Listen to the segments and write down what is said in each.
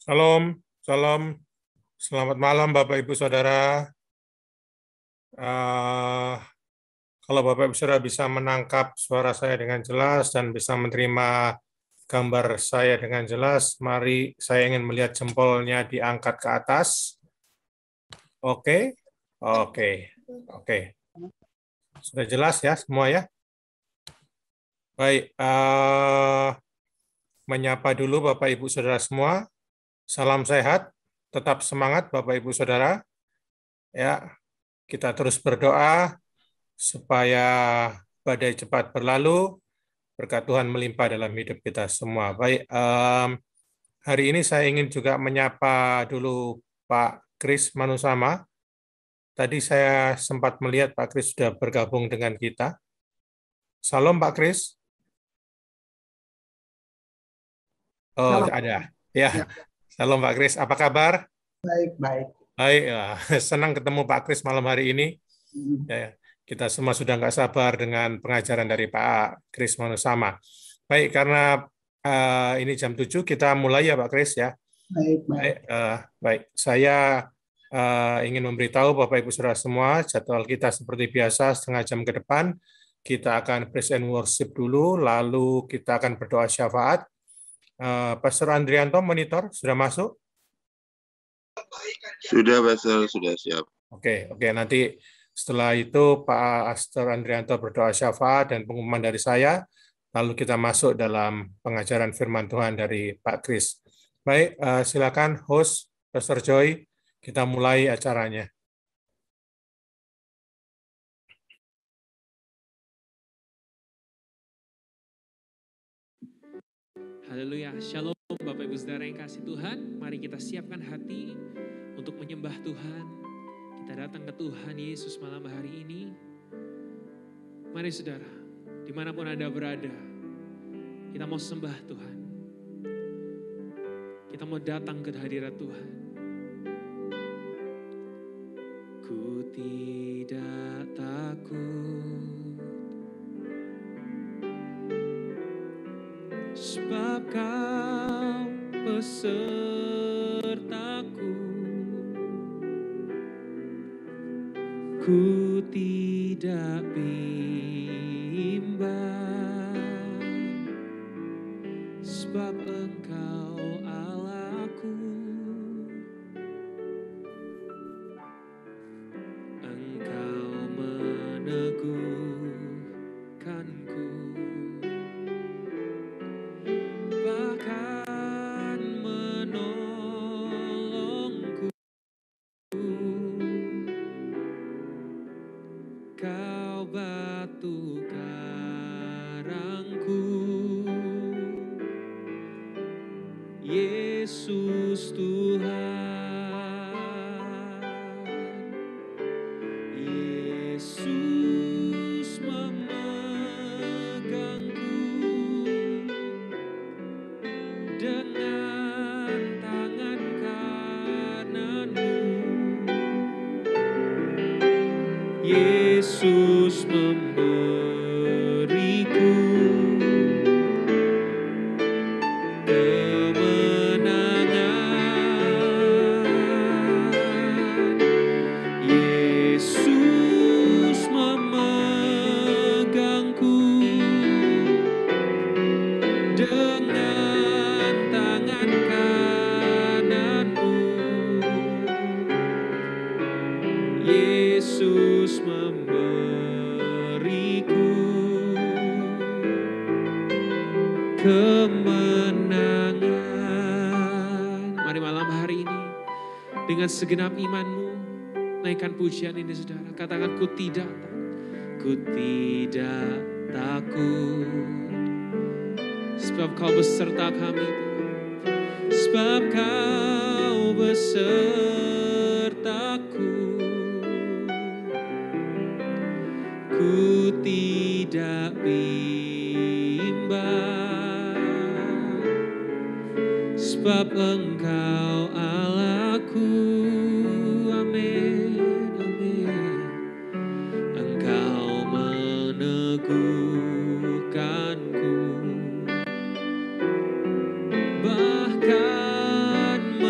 Salam, salam. Selamat malam Bapak Ibu Saudara. Kalau Bapak Ibu Saudara bisa menangkap suara saya dengan jelas dan bisa menerima gambar saya dengan jelas, mari saya ingin melihat jempolnya diangkat ke atas. Oke, oke, oke. Sudah jelas ya semua ya? Baik, menyapa dulu Bapak Ibu Saudara semua. Salam sehat, tetap semangat Bapak Ibu Saudara. Ya, kita terus berdoa supaya badai cepat berlalu, berkat Tuhan melimpah dalam hidup kita semua. Baik, hari ini saya ingin juga menyapa dulu Pak Kris Manusama. Tadi saya sempat melihat Pak Kris sudah bergabung dengan kita. Salam Pak Kris. Oh, Salam. ada. Ya, Ya. salam Pak Kris. Apa kabar? Baik, baik. Baik, ya. Senang ketemu Pak Kris malam hari ini. Ya, kita semua sudah nggak sabar dengan pengajaran dari Pak Kris Manusama. Baik, karena ini jam 7, kita mulai ya Pak Kris ya. Baik, baik. Baik. Saya ingin memberitahu Bapak Ibu Saudara semua, jadwal kita seperti biasa setengah jam ke depan. Kita akan praise and worship dulu, lalu kita akan berdoa syafaat. Pastor Andrianto, monitor, sudah masuk? Sudah, Pastor, sudah siap. Oke, nanti setelah itu Pak Pastor Andrianto berdoa syafaat dan pengumuman dari saya, lalu kita masuk dalam pengajaran firman Tuhan dari Pak Kris. Baik, silakan host Pastor Joy, kita mulai acaranya. Haleluya, shalom Bapak Ibu Saudara yang kasih Tuhan. Mari kita siapkan hati untuk menyembah Tuhan. Kita datang ke Tuhan Yesus malam hari ini. Mari saudara, dimanapun Anda berada, kita mau sembah Tuhan. Kita mau datang ke hadirat Tuhan. Ku tidak takut, sebab Kau besertaku. Ku tidak bimbang, sebab Engkau Allahku. Engkau meneguhkanku, bahkan menolongku. Kau batu karangku, Yesus Tuhan. Yesus memegangku dengan tangan kanan-Mu. Yesus memberiku kemenangan. Yesus memegangku dengan tangan kanan-Mu. Yesus memberiku kemenangan. Mari malam hari ini dengan segenap imanmu naikkan pujian ini saudara. Katakan ku tidak takut, sebab Kau beserta kami. Sebab Kau besertaku. Ku tidak bimbang, sebab Engkau Allahku. Amin, amin. Engkau meneguhkanku, bahkan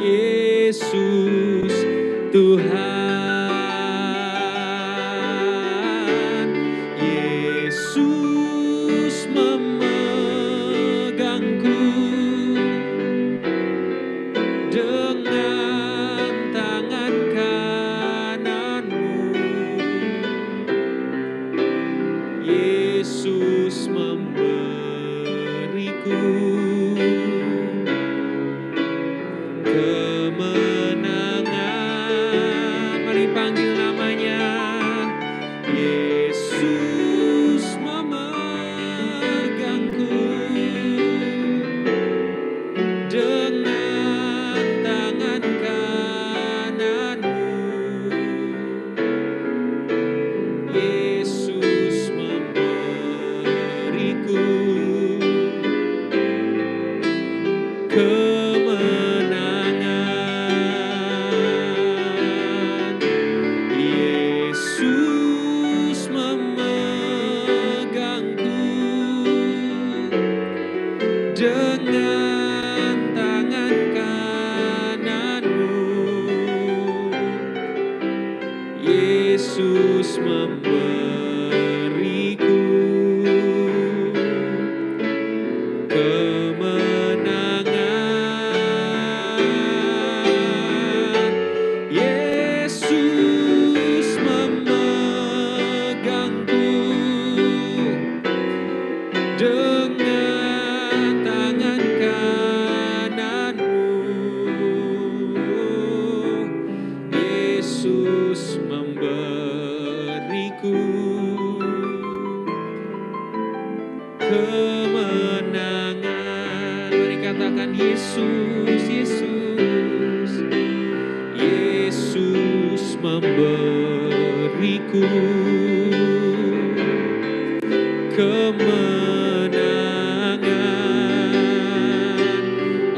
Yesus Tuhan. Yesus memegangku dengan tangan kananmu. Yesus memberiku kemenangan. Mari panggil namanya. Yesus memegangku dengan tangan kananmu. Yesus memberiku kemenangan. Yesus memegangku dengan tangan kananmu. Yesus memberiku kemenangan. Yesus memegangku dengan tangan kananmu. Yesus memberiku kemenangan. Mari katakan Yesus, Yesus. Yesus memberiku kemenangan.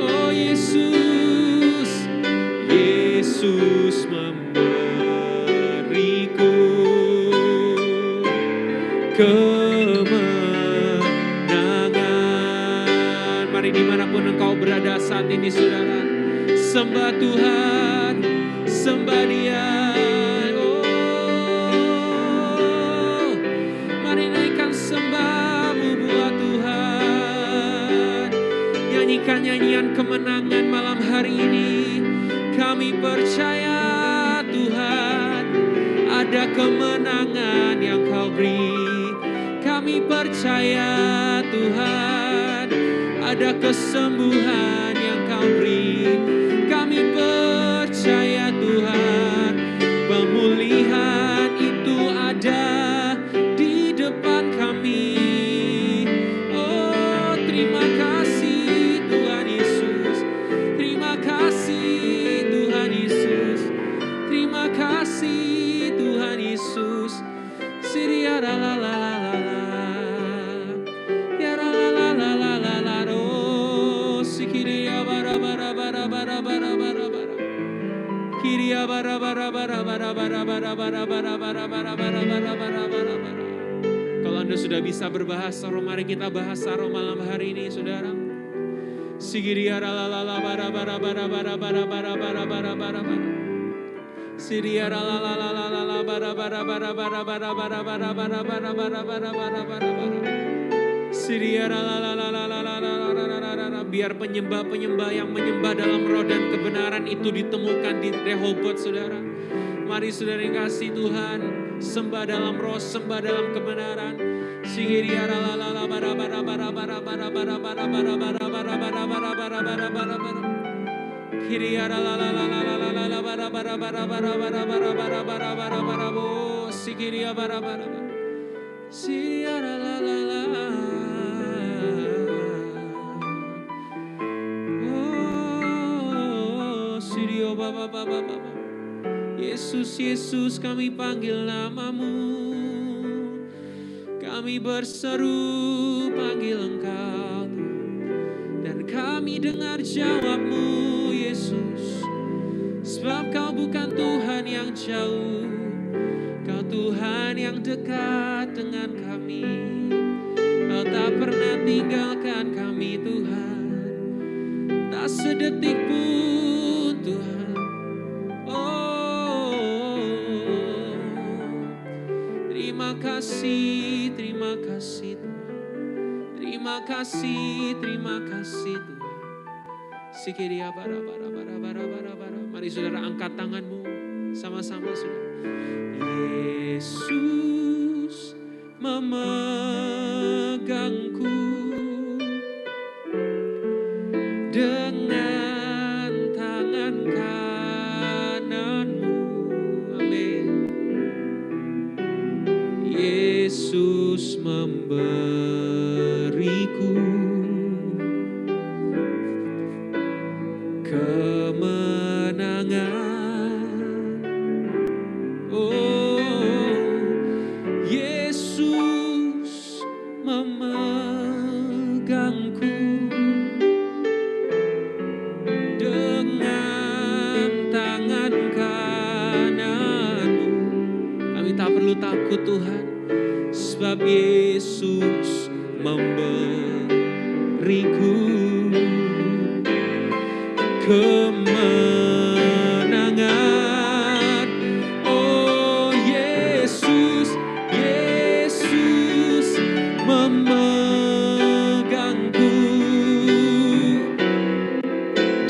Oh Yesus, Yesus memberiku kemenangan. Mari dimanapun engkau berada saat ini saudara, sembah Tuhan, sembah Dia. Oh, mari naikkan sembahmu buat Tuhan. Nyanyikan nyanyian kemenangan malam hari ini. Kami percaya Tuhan, ada kemenangan yang Kau beri. Kami percaya Tuhan, ada kesembuhan yang Kau beri. Kami percaya Tuhan, pemulihan itu ada di depan kami. Oh, terima kasih Tuhan Yesus. Terima kasih Tuhan Yesus. Terima kasih Tuhan Yesus. Siria la la la la la la. Ya la la la la la la la ro. Sikiria bara bara bara bara bara bara bara. Kiria bara bara bara bara bara bara bara bara bara bara bara bara bara bara bara. Kalau Anda sudah bisa berbahasa roh, mari kita bahasa roh malam hari ini, saudara. Sikiria la la la la bara bara bara bara bara bara bara bara bara bara. Siria la la la la la la bara bara bara bara bara bara bara bara bara bara bara bara bara. Siria la la la la la la la la. Biar penyembah-penyembah yang menyembah dalam roh dan kebenaran itu ditemukan di Rehoboth, saudara. Mari saudara yang kasih Tuhan, sembah dalam roh, sembah dalam kebenaran. Siria la la la la bara bara bara bara bara bara bara bara bara bara bara bara bara bara bara bara. Kiria la la la la la la la la bara bara bara bara bara bara bara bara bara bara bo sikiria bara bara bara siria la la la la. Oh sirio baba baba baba. Yesus Yesus kami panggil namamu. Kami berseru panggil Engkau dan kami dengar jawabmu Yesus. Sebab Kau bukan Tuhan yang jauh, Kau Tuhan yang dekat dengan kami. Kau tak pernah tinggalkan kami Tuhan, tak sedetik pun kasih, terima kasih Tuhan. Terima kasih, terima kasih Tuhan. Sikiria bara bara bara bara bara bara. Mari saudara angkat tanganmu sama-sama saudara. Yesus memegangku dengan tangan kananmu. Amin. Yesus memberiku kemenangan. Oh, Yesus memegangku dengan tangan kananmu. Kami tak perlu takut Tuhan, sebab Yesus memberiku kemenangan. Oh Yesus, Yesus memegangku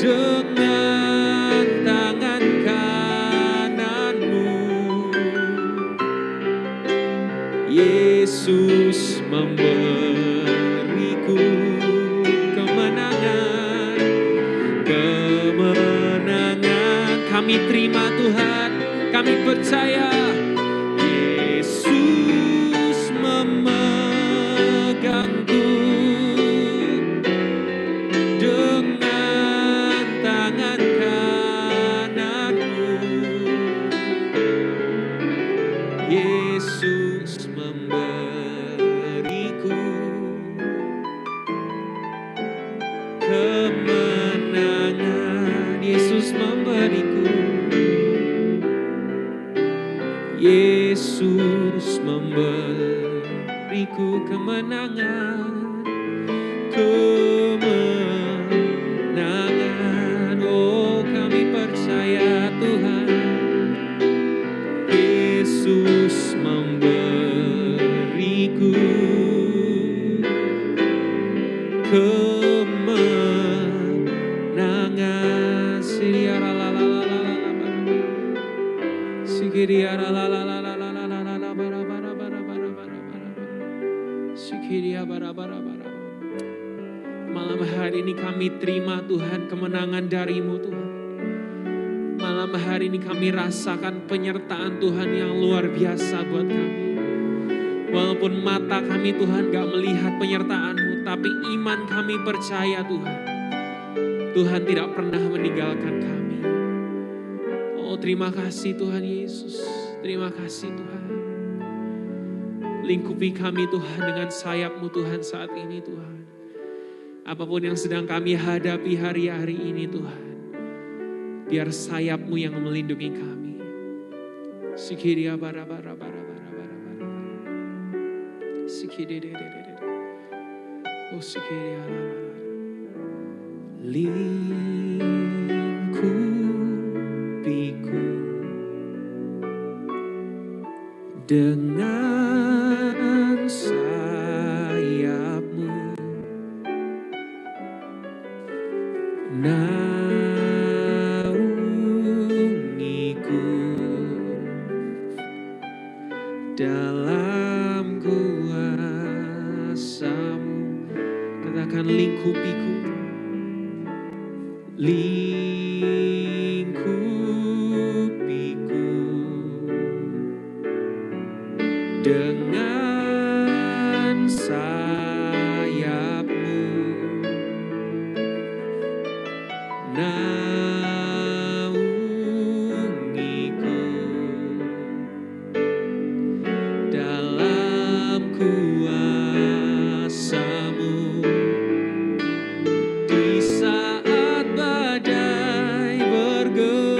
dengan tangan kananmu. Yesus memberiku kemenangan, kemenangan. Kami terima Tuhan, kami percaya. Yesus memegangku dengan tangan kananmu. Yesus memberiku kemenangan. Yesus memberiku, Yesus memberiku kemenangan, kemenangan. Oh kami percaya Tuhan, Yesus memberiku kemenangan. Siriara la la la la la la. Sikiriara la la la la la la la la bara bara bara bara bara bara. Sikiria bara bara bara. Malam hari ini kami terima Tuhan kemenangan dari-Mu Tuhan. Malam hari ini kami rasakan penyertaan Tuhan yang luar biasa buat kami. Walaupun mata kami Tuhan gak melihat penyertaan-Mu, tapi iman kami percaya Tuhan. Tuhan tidak pernah meninggalkan kami. Oh terima kasih Tuhan Yesus. Terima kasih Tuhan. Lingkupi kami Tuhan dengan sayap-Mu Tuhan saat ini Tuhan. Apapun yang sedang kami hadapi hari-hari ini Tuhan, biar sayap-Mu yang melindungi kami. Sikiria bara bara bara bara bara bara. Sikide de de de de. Oh sikiria la la la. Lingkupiku dengan sayap-Mu, naungiku dalam kuasa-Mu. Katakan lingkupiku, lingkupiku dengan sayap-Mu, naungiku dalam kuasa-Mu. Di saat badai bergelora,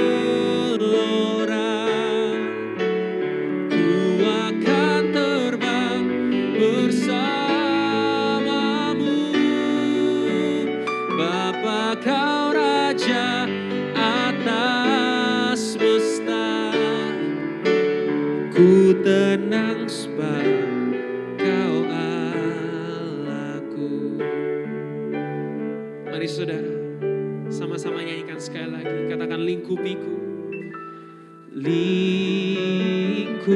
ku akan terbang bersama-Mu. Bapa Kau Raja atas semesta, ku tenang sebab saudara, sama-sama nyanyikan sekali lagi. Katakan lingkupiku. Lingkupiku,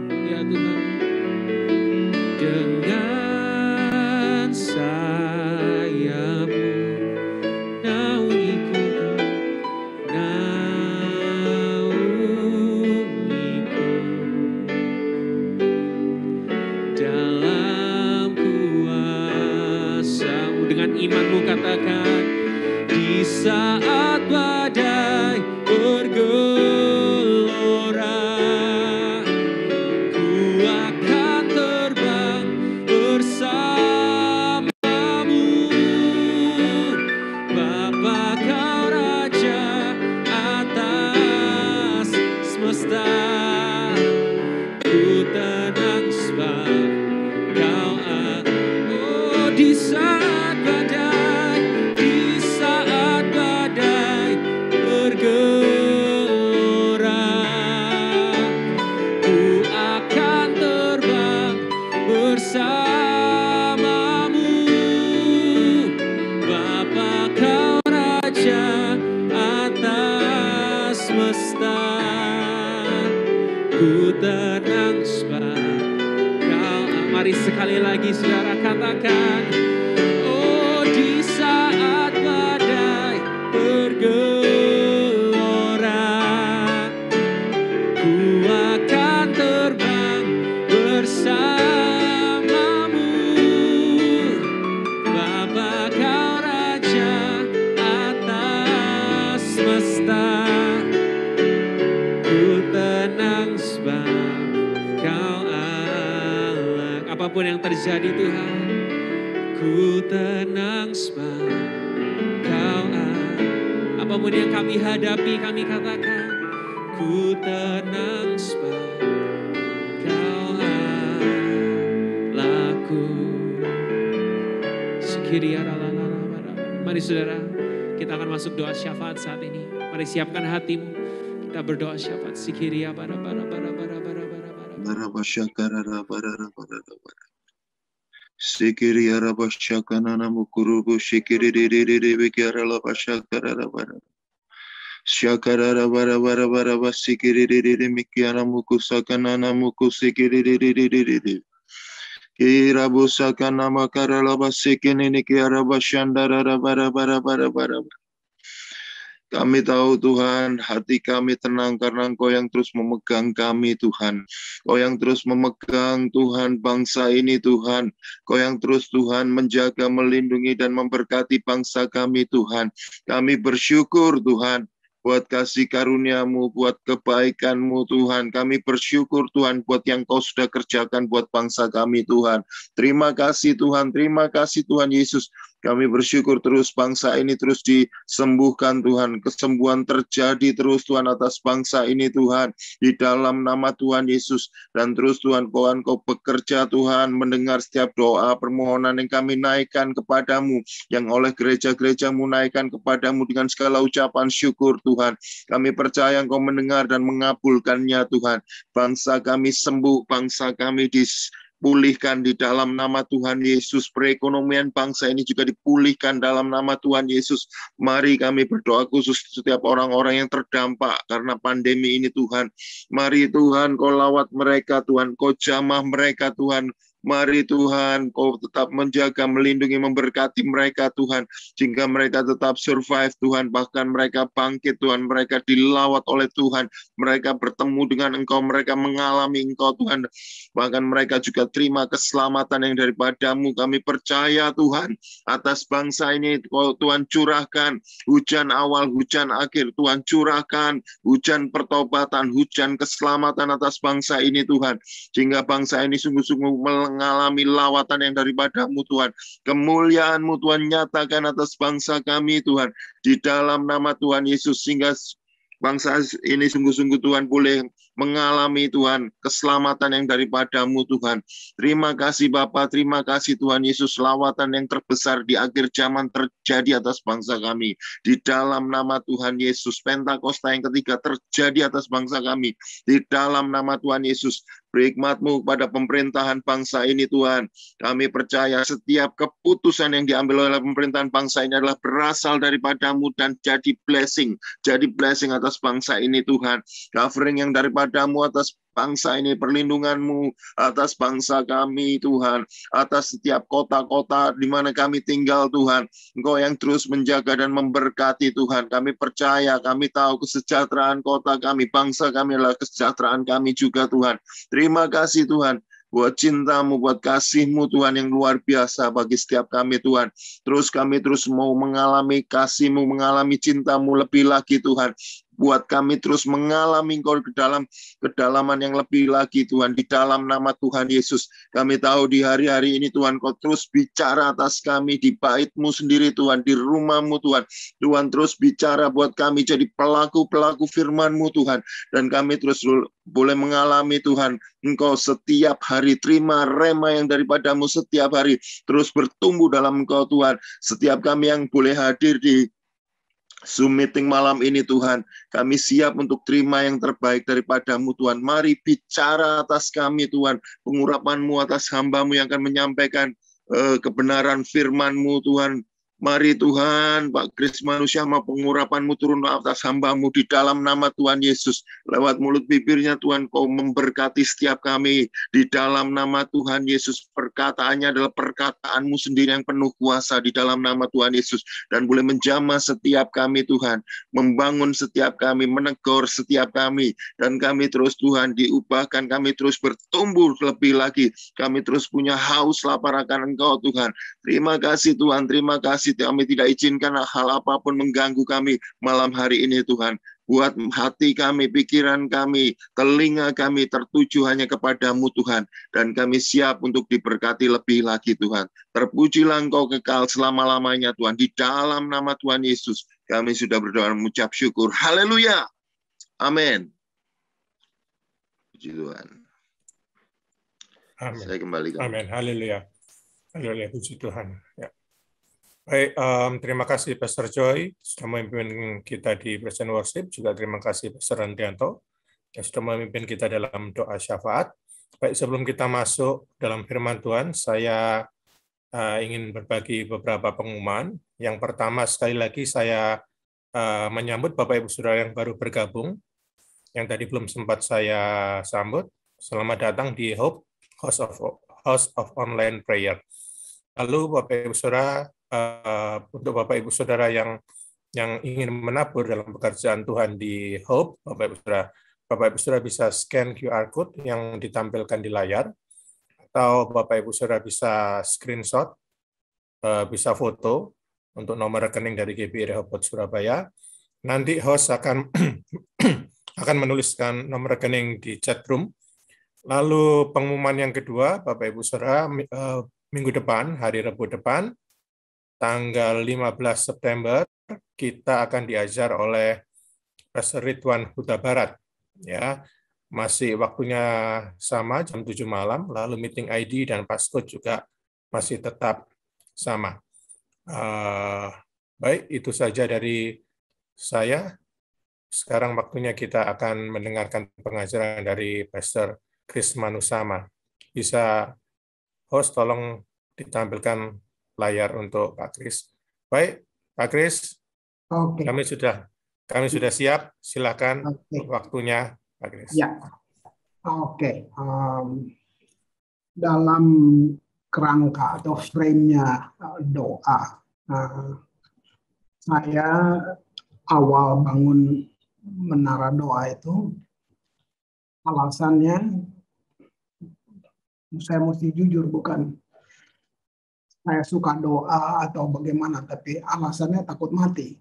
ya Tuhan, dengan sayap-Mu, naungiku, dalam kuasa-Mu. Dengan iman-Mu katakan, di saat badai bergelora, ku akan terbang bersama-Mu. Bapa, Kau Raja atas semesta, ku tenang sebab Kau di saat badai, di saat badai bergelora, ku akan terbang bersama-Mu. Bapa, Kau Raja atas semesta, ku tenang sebab Kau. Mari sekali lagi saudara katakan, oh di saat badai bergelora, ku akan terbang bersama-Mu. Bapa, Kau Raja atas semesta, ku tenang sebab Kau Allah. Apapun yang terjadi Tuhan, ku tenang sebab Kau Allah. Apapun yang kami hadapi, kami katakan, ku tenang sebab Kau Allahku. Mari saudara, kita akan masuk doa syafaat saat ini. Mari siapkan hatimu, kita berdoa syafaat. Sikiria bara bara bara bara bara bara bara. Sikiri arabashakana namukurubu shikiri diri bikiara labashakara bara. Shakara bara bara bara basikiri diri mikiara mukusakana namuku sikiri diri. Kirabusakana makara labasikini nikiara bashandara bara bara bara bara. Kami tahu Tuhan, hati kami tenang karena Engkau yang terus memegang kami Tuhan. Engkau yang terus memegang Tuhan bangsa ini Tuhan. Engkau yang terus Tuhan menjaga, melindungi dan memberkati bangsa kami Tuhan. Kami bersyukur Tuhan buat kasih karunia-Mu, buat kebaikan-Mu Tuhan. Kami bersyukur Tuhan buat yang Kau sudah kerjakan buat bangsa kami Tuhan. Terima kasih Tuhan Yesus. Kami bersyukur terus bangsa ini terus disembuhkan Tuhan. Kesembuhan terjadi terus Tuhan atas bangsa ini Tuhan. Di dalam nama Tuhan Yesus. Dan terus Tuhan Kau bekerja Tuhan. Mendengar setiap doa permohonan yang kami naikkan kepadamu. Yang oleh gereja-gereja-Mu naikkan kepadamu dengan segala ucapan syukur Tuhan. Kami percaya Engkau mendengar dan mengabulkannya Tuhan. Bangsa kami sembuh, bangsa kami dipulihkan di dalam nama Tuhan Yesus. Perekonomian bangsa ini juga dipulihkan dalam nama Tuhan Yesus. Mari kami berdoa khusus setiap orang-orang yang terdampak karena pandemi ini Tuhan. Mari Tuhan Kau lawat mereka Tuhan, Kau jamah mereka Tuhan. Mari Tuhan, Kau tetap menjaga, melindungi, memberkati mereka Tuhan. Sehingga mereka tetap survive Tuhan. Bahkan mereka bangkit Tuhan. Mereka dilawat oleh Tuhan. Mereka bertemu dengan Engkau. Mereka mengalami Engkau Tuhan. Bahkan mereka juga terima keselamatan yang daripada-Mu. Kami percaya Tuhan. Atas bangsa ini Kau Tuhan curahkan. Hujan awal, hujan akhir. Tuhan curahkan. Hujan pertobatan, hujan keselamatan atas bangsa ini Tuhan. Sehingga bangsa ini sungguh-sungguh mengalami lawatan yang daripada-Mu Tuhan. Kemuliaan-Mu Tuhan nyatakan atas bangsa kami Tuhan. Di dalam nama Tuhan Yesus. Sehingga bangsa ini sungguh-sungguh Tuhan boleh mengalami Tuhan, keselamatan yang daripadamu Tuhan. Terima kasih Bapa, terima kasih Tuhan Yesus, lawatan yang terbesar di akhir zaman terjadi atas bangsa kami. Di dalam nama Tuhan Yesus, Pentakosta yang ketiga terjadi atas bangsa kami. Di dalam nama Tuhan Yesus, berhikmat-Mu kepada pemerintahan bangsa ini Tuhan. Kami percaya setiap keputusan yang diambil oleh pemerintahan bangsa ini adalah berasal daripada-Mu dan jadi blessing atas bangsa ini Tuhan. Covering yang daripada-Mu atas bangsa ini, perlindungan-Mu atas bangsa kami Tuhan, atas setiap kota-kota di mana kami tinggal Tuhan. Engkau yang terus menjaga dan memberkati Tuhan. Kami percaya, kami tahu kesejahteraan kota kami, bangsa kami adalah kesejahteraan kami juga Tuhan. Terima kasih Tuhan, buat cinta-Mu, buat kasih-Mu Tuhan yang luar biasa bagi setiap kami Tuhan. Kami terus mau mengalami kasih-Mu, mengalami cinta-Mu lebih lagi Tuhan. Buat kami terus mengalami Engkau ke dalam kedalaman yang lebih lagi Tuhan. Di dalam nama Tuhan Yesus. Kami tahu di hari-hari ini Tuhan, Kau terus bicara atas kami di bait-Mu sendiri Tuhan. Di rumah-Mu Tuhan. Tuhan terus bicara buat kami jadi pelaku-pelaku firman-Mu Tuhan. Dan kami terus boleh mengalami Tuhan, Engkau setiap hari, terima rema yang daripada-Mu setiap hari. Terus bertumbuh dalam Engkau Tuhan. Setiap kami yang boleh hadir di Zoom meeting malam ini Tuhan, kami siap untuk terima yang terbaik daripada-Mu Tuhan. Mari bicara atas kami Tuhan, pengurapan-Mu atas hamba-Mu yang akan menyampaikan kebenaran firman-Mu Tuhan. Mari Tuhan, Pak Kris manusia, pengurapan-Mu turun atas hamba-Mu di dalam nama Tuhan Yesus. Lewat mulut bibirnya Tuhan, Kau memberkati setiap kami. Di dalam nama Tuhan Yesus, perkataannya adalah perkataan-Mu sendiri yang penuh kuasa di dalam nama Tuhan Yesus. Dan boleh menjamah setiap kami Tuhan, membangun setiap kami, menegur setiap kami. Dan kami terus Tuhan diubahkan, kami terus bertumbuh lebih lagi. Kami terus punya haus lapar akan Engkau Tuhan. Terima kasih Tuhan, terima kasih. Kami tidak izinkan hal apapun mengganggu kami malam hari ini Tuhan. Buat hati kami, pikiran kami, telinga kami tertuju hanya kepada-Mu Tuhan. Dan kami siap untuk diberkati lebih lagi Tuhan. Terpujilah Engkau kekal selama-lamanya Tuhan. Di dalam nama Tuhan Yesus kami sudah berdoa dan mengucap syukur. Haleluya. Amin. Puji Tuhan. Amin. Saya kembali. Amin. Haleluya. Haleluya. Puji Tuhan. Ya. Baik, terima kasih Pastor Joy sudah memimpin kita di Present Worship. Juga terima kasih Pastor Andrianto yang sudah memimpin kita dalam doa syafaat. Baik, sebelum kita masuk dalam firman Tuhan, saya ingin berbagi beberapa pengumuman. Yang pertama, sekali lagi saya menyambut Bapak Ibu Saudara yang baru bergabung, yang tadi belum sempat saya sambut. Selamat datang di Hope, House of Online Prayer. Lalu Bapak Ibu Saudara, untuk Bapak Ibu Saudara yang ingin menabur dalam pekerjaan Tuhan di Hope, Bapak Ibu Saudara bisa scan QR code yang ditampilkan di layar, atau Bapak Ibu Saudara bisa screenshot, bisa foto untuk nomor rekening dari GBI Rehoboth Surabaya. Nanti host akan menuliskan nomor rekening di chat room. Lalu pengumuman yang kedua, Bapak Ibu Saudara, minggu depan, hari Rabu depan, tanggal 15 September, kita akan diajar oleh Pastor Ridwan Huta Barat. Ya, masih waktunya sama, jam 7 malam, lalu meeting ID dan passcode juga masih tetap sama. Baik, itu saja dari saya. Sekarang waktunya kita akan mendengarkan pengajaran dari Pastor Kris Manusama. Bisa host tolong ditampilkan layar untuk Pak Kris. Baik, Pak Kris. Oke. Kami sudah siap. Silakan waktunya, Pak Kris. Ya. Oke. Dalam kerangka atau frame-nya doa, saya awal bangun menara doa itu alasannya, saya mesti jujur, bukan saya suka doa atau bagaimana, tapi alasannya takut mati.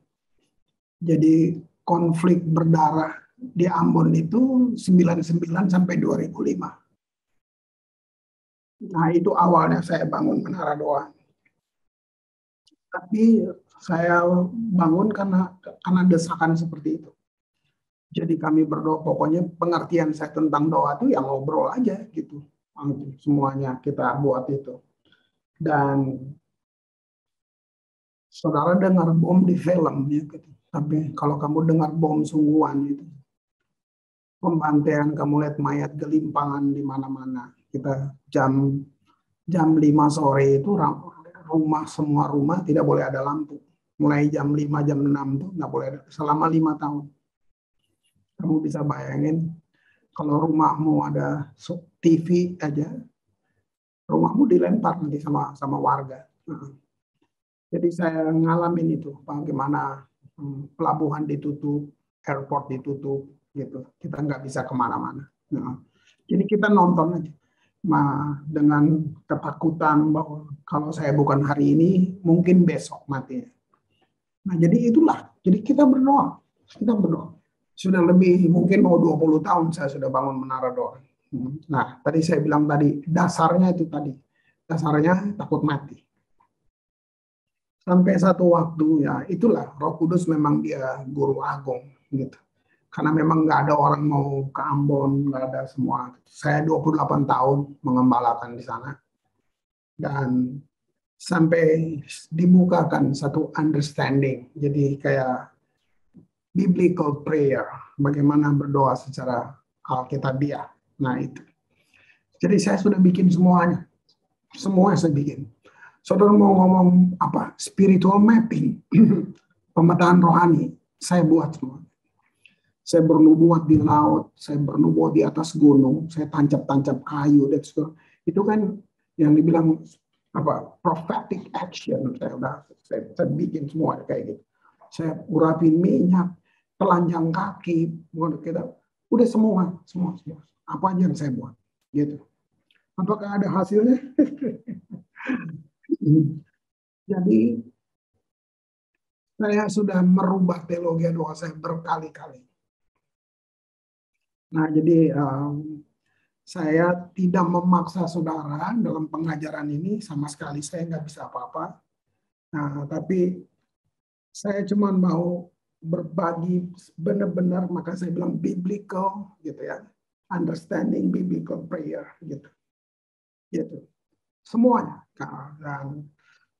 Jadi konflik berdarah di Ambon itu 99 sampai 2005. Nah, itu awalnya saya bangun menara doa. Tapi saya bangun karena desakan seperti itu. Jadi kami berdoa, pokoknya pengertian saya tentang doa itu ya ngobrol aja gitu. Semuanya kita buat itu. Dan saudara dengar bom di film ya gitu. Tapi kalau kamu dengar bom sungguhan itu, pembantaian, kamu lihat mayat gelimpangan di mana-mana. Kita jam 5 sore itu semua rumah tidak boleh ada lampu. Mulai jam 5, jam 6 tuh nggak boleh ada selama 5 tahun. Kamu bisa bayangin kalau rumahmu ada TV aja, rumahmu dilempar nanti sama warga. Jadi saya ngalamin itu, bagaimana pelabuhan ditutup, airport ditutup, gitu. Kita nggak bisa kemana-mana. Jadi kita nonton aja. Dengan ketakutan bahwa kalau saya bukan hari ini, mungkin besok matinya. Nah, jadi itulah. Jadi kita berdoa. Sudah lebih, mungkin mau 20 tahun saya sudah bangun menara doa. Nah, tadi saya bilang tadi, dasarnya itu tadi. Dasarnya takut mati. Sampai satu waktu, ya itulah, Roh Kudus memang dia guru agung. Gitu. Karena memang nggak ada orang mau ke Ambon, nggak ada semua. Saya 28 tahun mengembalakan di sana. Dan sampai dibukakan satu understanding. Jadi kayak biblical prayer, bagaimana berdoa secara alkitabiah. Nah itu. Jadi saya sudah bikin semuanya. Semua saya bikin. Saudara mau ngomong apa? Spiritual mapping, pemetaan rohani, saya buat semua. Saya bernubuat di laut, saya bernubuat di atas gunung, saya tancap-tancap kayu, dan itu kan yang dibilang apa? Prophetic action. Saya bikin semua kayak gitu. Saya urapin minyak, telanjang kaki, udah semua. Apa aja yang saya buat, gitu. Apakah ada hasilnya? Jadi saya sudah merubah teologi doa saya berkali-kali. Nah, jadi saya tidak memaksa saudara dalam pengajaran ini sama sekali. Saya nggak bisa apa-apa. Nah, tapi saya cuma mau berbagi benar-benar, maka saya bilang biblical, gitu ya, understanding biblical prayer, gitu. Semuanya. Dan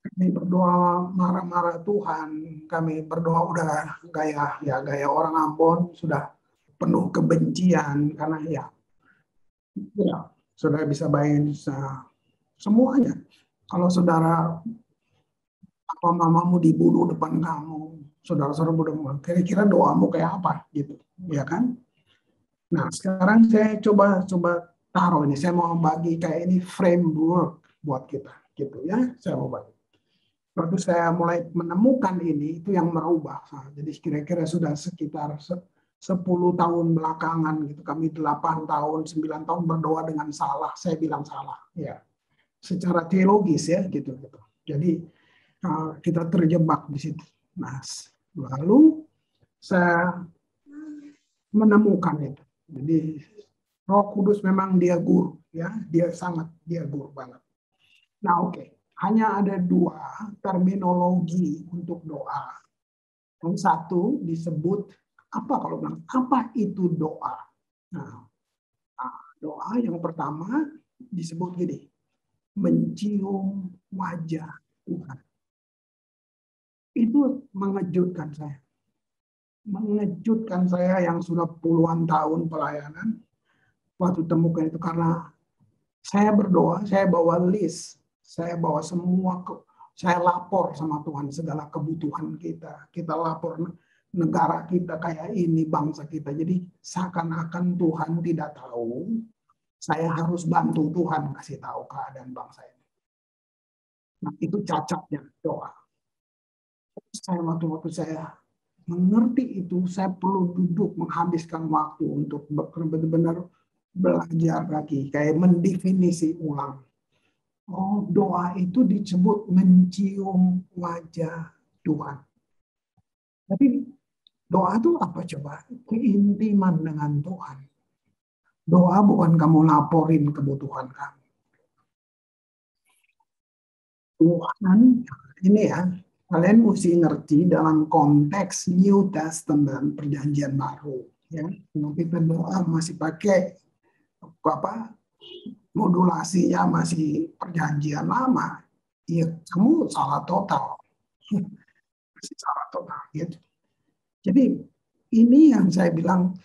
kami berdoa marah-marah Tuhan, kami berdoa udah gaya orang Ambon, sudah penuh kebencian karena ya saudara bisa bayangin semuanya. Kalau saudara apa mamamu dibunuh depan kamu, saudara-saudara udah kira-kira doamu kayak apa gitu, ya kan? Nah sekarang saya coba taruh ini, saya mau bagi kayak ini framework buat kita, gitu ya. Saya mau bagi. Waktu saya mulai menemukan ini, itu yang merubah. Jadi kira-kira sudah sekitar 10 tahun belakangan gitu, kami 8 tahun, 9 tahun berdoa dengan salah. Saya bilang salah, ya. Secara teologis ya, gitu. Jadi kita terjebak di situ. Nah, lalu saya menemukan itu. Jadi Roh Kudus memang dia guru, ya. Dia guru banget. Nah, oke. Hanya ada 2 terminologi untuk doa. Yang satu disebut apa itu doa? Nah, doa yang pertama disebut gini, mencium wajah Tuhan. Itu mengejutkan saya. Mengejutkan saya yang sudah puluhan tahun pelayanan. Waktu temukan itu karena saya berdoa, saya bawa list. Saya bawa saya lapor sama Tuhan segala kebutuhan kita. Kita lapor negara kita kayak ini, bangsa kita. Jadi seakan-akan Tuhan tidak tahu. Saya harus bantu Tuhan kasih tahu keadaan bangsa ini. Nah itu cacatnya doa. Waktu saya mengerti itu, saya perlu duduk menghabiskan waktu untuk benar-benar belajar lagi, kayak mendefinisi ulang. Oh, doa itu disebut mencium wajah Tuhan. Tapi doa itu apa coba? Keintiman dengan Tuhan. Doa bukan kamu laporin kebutuhan kamu. Tuhan, ini ya, kalian mesti ngerti dalam konteks New Testament, Perjanjian Baru. Ya, kalau kita doa masih pakai apa modulasinya masih perjanjian lama, ya kamu salah total, masih salah total gitu. Jadi ini yang saya bilang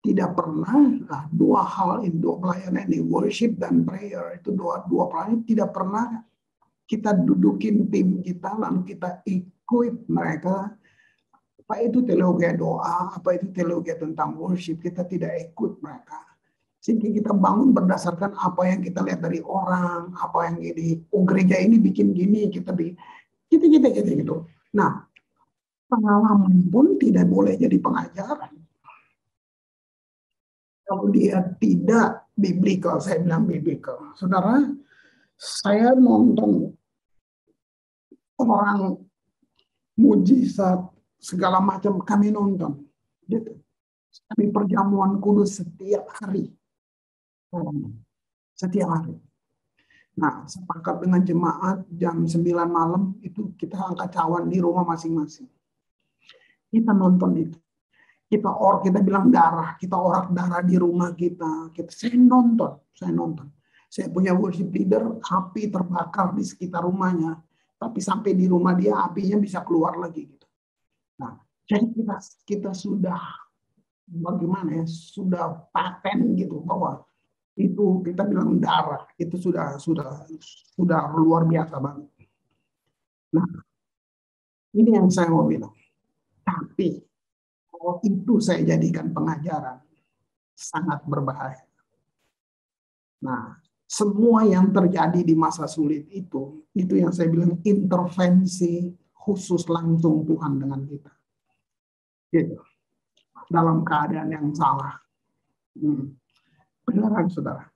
tidak pernah dua hal ini, dua pelayanan ini, worship dan prayer, itu dua pelayanan tidak pernah kita dudukin tim kita lalu kita equip mereka. Apa itu teologi doa, apa itu teologi tentang worship, kita tidak equip mereka. Sehingga kita bangun berdasarkan apa yang kita lihat dari orang, apa yang di gereja ini bikin gini, kita gitu. Nah, pengalaman pun tidak boleh jadi pengajaran. Kalau dia tidak biblical, saya bilang biblical. Saudara, saya nonton orang mujizat segala macam, kami nonton. Gitu. Kami perjamuan kudus setiap hari. Setiap hari. Nah, sepakat dengan jemaat jam 9 malam itu kita angkat cawan di rumah masing-masing. Kita nonton itu. Kita bilang darah, kita orak darah di rumah kita. Saya nonton. Saya punya worship leader, api terbakar di sekitar rumahnya. Tapi sampai di rumah dia apinya bisa keluar lagi gitu. Nah, jadi kita sudah bagaimana ya? Sudah paten gitu bahwa itu kita bilang darah, itu sudah luar biasa banget. Nah, ini yang saya mau bilang. Tapi kalau itu saya jadikan pengajaran, sangat berbahaya. Nah, semua yang terjadi di masa sulit itu yang saya bilang intervensi khusus langsung Tuhan dengan kita. Gitu. Dalam keadaan yang salah. Beneran, saudara.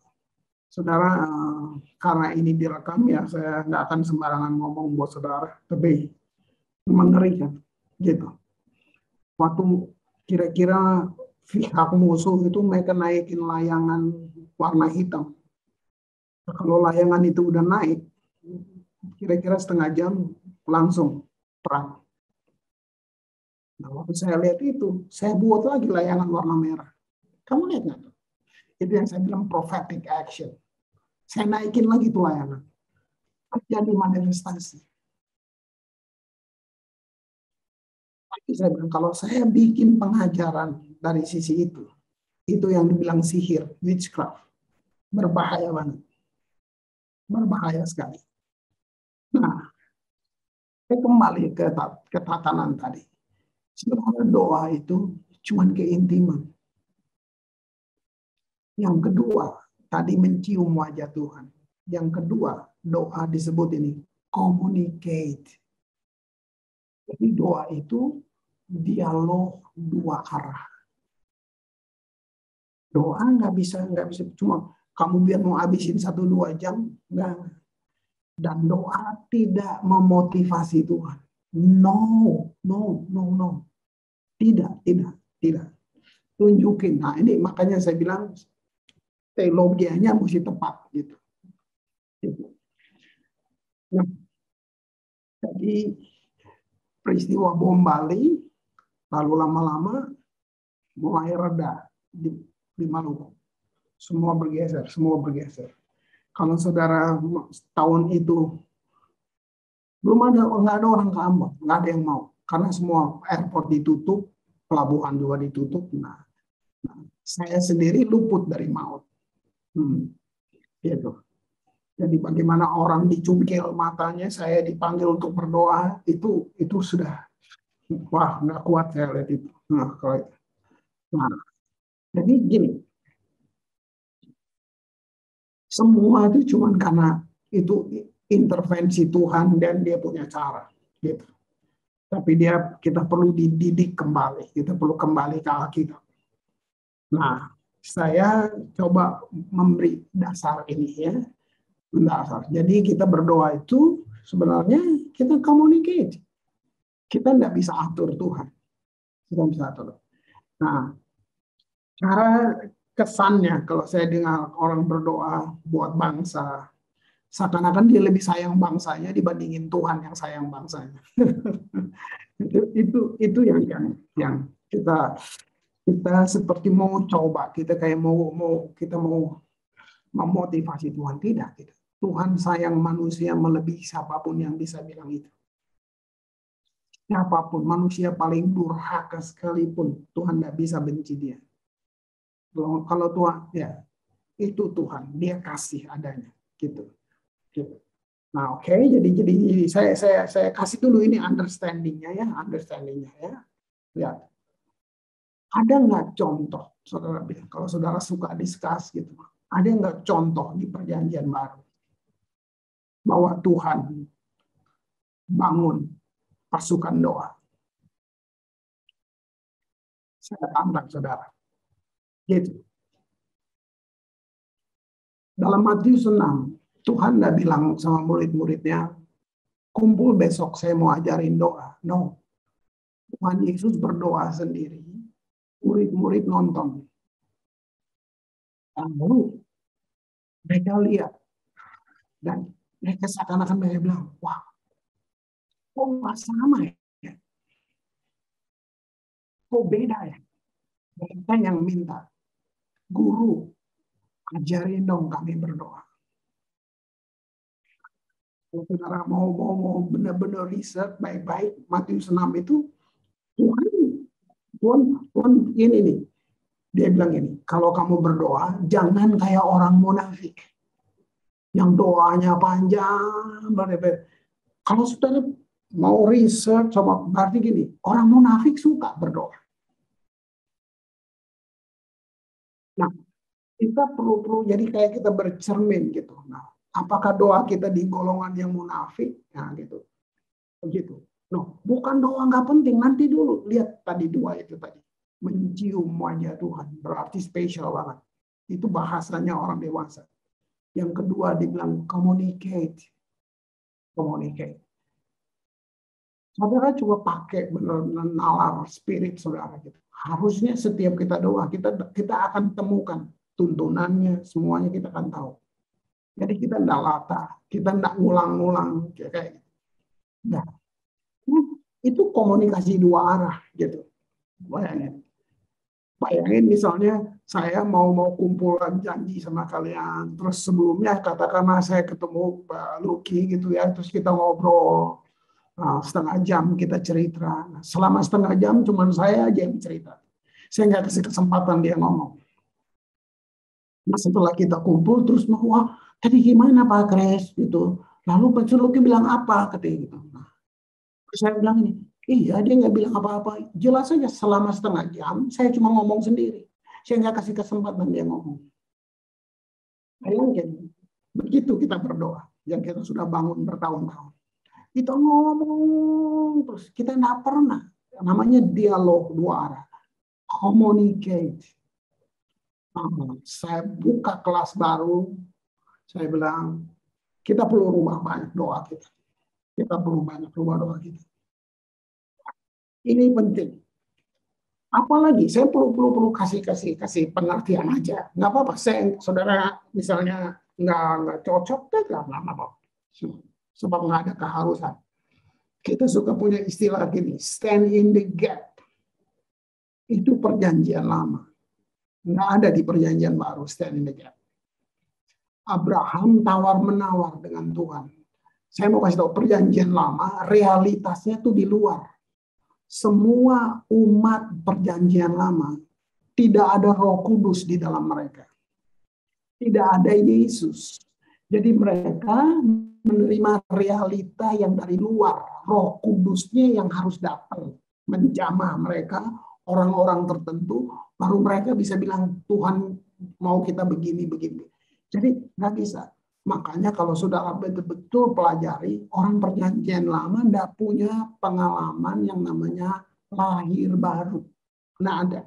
Saudara, karena ini direkam ya, saya nggak akan sembarangan ngomong buat saudara, tapi mengerikan. Gitu. Waktu kira-kira pihak musuh itu mereka naikin layangan warna hitam. Kalau layangan itu udah naik, kira-kira setengah jam langsung perang. Nah, waktu saya lihat itu, saya buat lagi layangan warna merah. Kamu lihat nggak? Itu yang saya bilang prophetic action. Saya naikin lagi tuh layangan. Terjadi manifestasi. Tapi saya bilang, kalau saya bikin pengajaran dari sisi itu yang dibilang sihir, witchcraft, berbahaya banget. Berbahaya sekali. Nah, saya kembali ke tatanan tadi. Sebenarnya doa itu cuma keintiman. Yang kedua, tadi mencium wajah Tuhan. Yang kedua, doa disebut ini communicate. Jadi doa itu dialog dua arah. Doa nggak bisa cuma kamu biar mau habisin 1-2 jam, enggak. Dan doa tidak memotivasi Tuhan. No. Tidak. Tunjukin. Nah, ini makanya saya bilang teologianya mesti tepat gitu. Nah, jadi peristiwa bom Bali lalu lama-lama mulai reda di Maluku. Semua bergeser. Kalau saudara tahun itu nggak ada orang ke Ambon, nggak ada yang mau karena semua airport ditutup, pelabuhan juga ditutup. Nah, saya sendiri luput dari maut. Gitu. Jadi bagaimana orang dicungkil matanya, saya dipanggil untuk berdoa, itu sudah wah nggak kuat saya lihat itu. Nah, jadi gini. Semua itu cuma karena itu intervensi Tuhan dan dia punya cara, gitu. Tapi kita perlu dididik kembali, kita perlu kembali ke Alkitab. Nah, saya coba memberi dasar ini ya, dasar. Jadi kita berdoa itu sebenarnya kita communicate, kita nggak bisa atur Tuhan, kita bisa atur. Nah, cara kesannya kalau saya dengar orang berdoa buat bangsa, seakan-akan dia lebih sayang bangsanya dibandingin Tuhan yang sayang bangsanya. itu yang kita Kita seperti mau coba, kita kayak kita mau memotivasi Tuhan, tidak gitu. Tuhan sayang manusia melebihi siapapun yang bisa bilang itu. Siapapun, manusia paling durhaka sekalipun, Tuhan tidak bisa benci dia. Kalau Tuhan, ya itu Tuhan, dia kasih adanya, gitu. Nah, oke, jadi saya kasih dulu ini understandingnya ya. Lihat, ada nggak contoh, saudara bilang, kalau saudara suka discuss gitu, ada nggak contoh di Perjanjian Baru bahwa Tuhan bangun pasukan doa? Saya tantang saudara. Gitu. Dalam Matius 6, Tuhan tidak bilang sama murid-muridnya, kumpul besok saya mau ajarin doa. No. Tuhan Yesus berdoa sendiri. Murid-murid nonton. Lalu mereka lihat. Dan mereka seakan-akan mereka bilang, wah, kok nggak sama ya? Kok beda ya? Mereka yang minta, guru, ajarin dong kami berdoa. Kalau saudara mau benar-benar riset baik-baik, Matius 6 itu, Tuhan ini nih. Dia bilang ini, kalau kamu berdoa, jangan kayak orang munafik. Yang doanya panjang. Kalau saudara mau riset, sama berarti gini, orang munafik suka berdoa. Nah, kita perlu jadi kayak kita bercermin gitu. Nah, apakah doa kita di golongan yang munafik? Nah, gitu. Begitu. No, bukan doa nggak penting. Nanti dulu lihat tadi dua itu tadi. Mencium wajah Tuhan berarti spesial banget. Itu bahasanya orang dewasa. Yang kedua dibilang communicate. Saudara coba pakai benar-benar nalar spirit saudara gitu. Harusnya setiap kita doa kita akan temukan tuntunannya, semuanya kita akan tahu. Jadi kita tidak latah, kita tidak ngulang-ngulang kayak gitu. Nah, itu komunikasi dua arah gitu. Bayangin misalnya saya mau kumpulan janji sama kalian, terus sebelumnya katakanlah saya ketemu Pak Luki gitu ya, terus kita ngobrol. Nah, setengah jam kita cerita. Nah, selama setengah jam cuma saya aja yang cerita. Saya nggak kasih kesempatan dia ngomong. Nah, setelah kita kumpul terus wah tadi gimana Pak Kres gitu. Lalu Pak Luki bilang apa katanya gitu. Nah, saya bilang ini, iya dia nggak bilang apa-apa. Jelas saja selama setengah jam saya cuma ngomong sendiri. Saya nggak kasih kesempatan dia ngomong. Bayangin, begitu kita berdoa yang kita sudah bangun bertahun-tahun. Kita ngomong terus, kita nggak pernah. Namanya dialog dua arah. Communicate. Saya buka kelas baru, saya bilang, kita perlu rubah banyak doa kita. Kita perlu banyak rubah doa kita. Ini penting. Apalagi, saya perlu kasih pengertian aja. Nggak apa-apa, saudara misalnya nggak cocok, nggak apa-apa. Sebab nggak ada keharusan. Kita suka punya istilah gini, stand in the gap. Itu perjanjian lama. Nggak ada di perjanjian baru, stand in the gap. Abraham tawar-menawar dengan Tuhan. Saya mau kasih tahu, perjanjian lama, realitasnya tuh di luar. Semua umat perjanjian lama, tidak ada Roh Kudus di dalam mereka. Tidak ada Yesus. Jadi mereka menerima realita yang dari luar. Roh Kudusnya yang harus datang menjamah mereka, orang-orang tertentu, baru mereka bisa bilang Tuhan mau kita begini. Jadi nggak bisa. Makanya kalau saudara betul-betul pelajari, orang perjanjian lama nggak punya pengalaman yang namanya lahir baru. Nggak ada.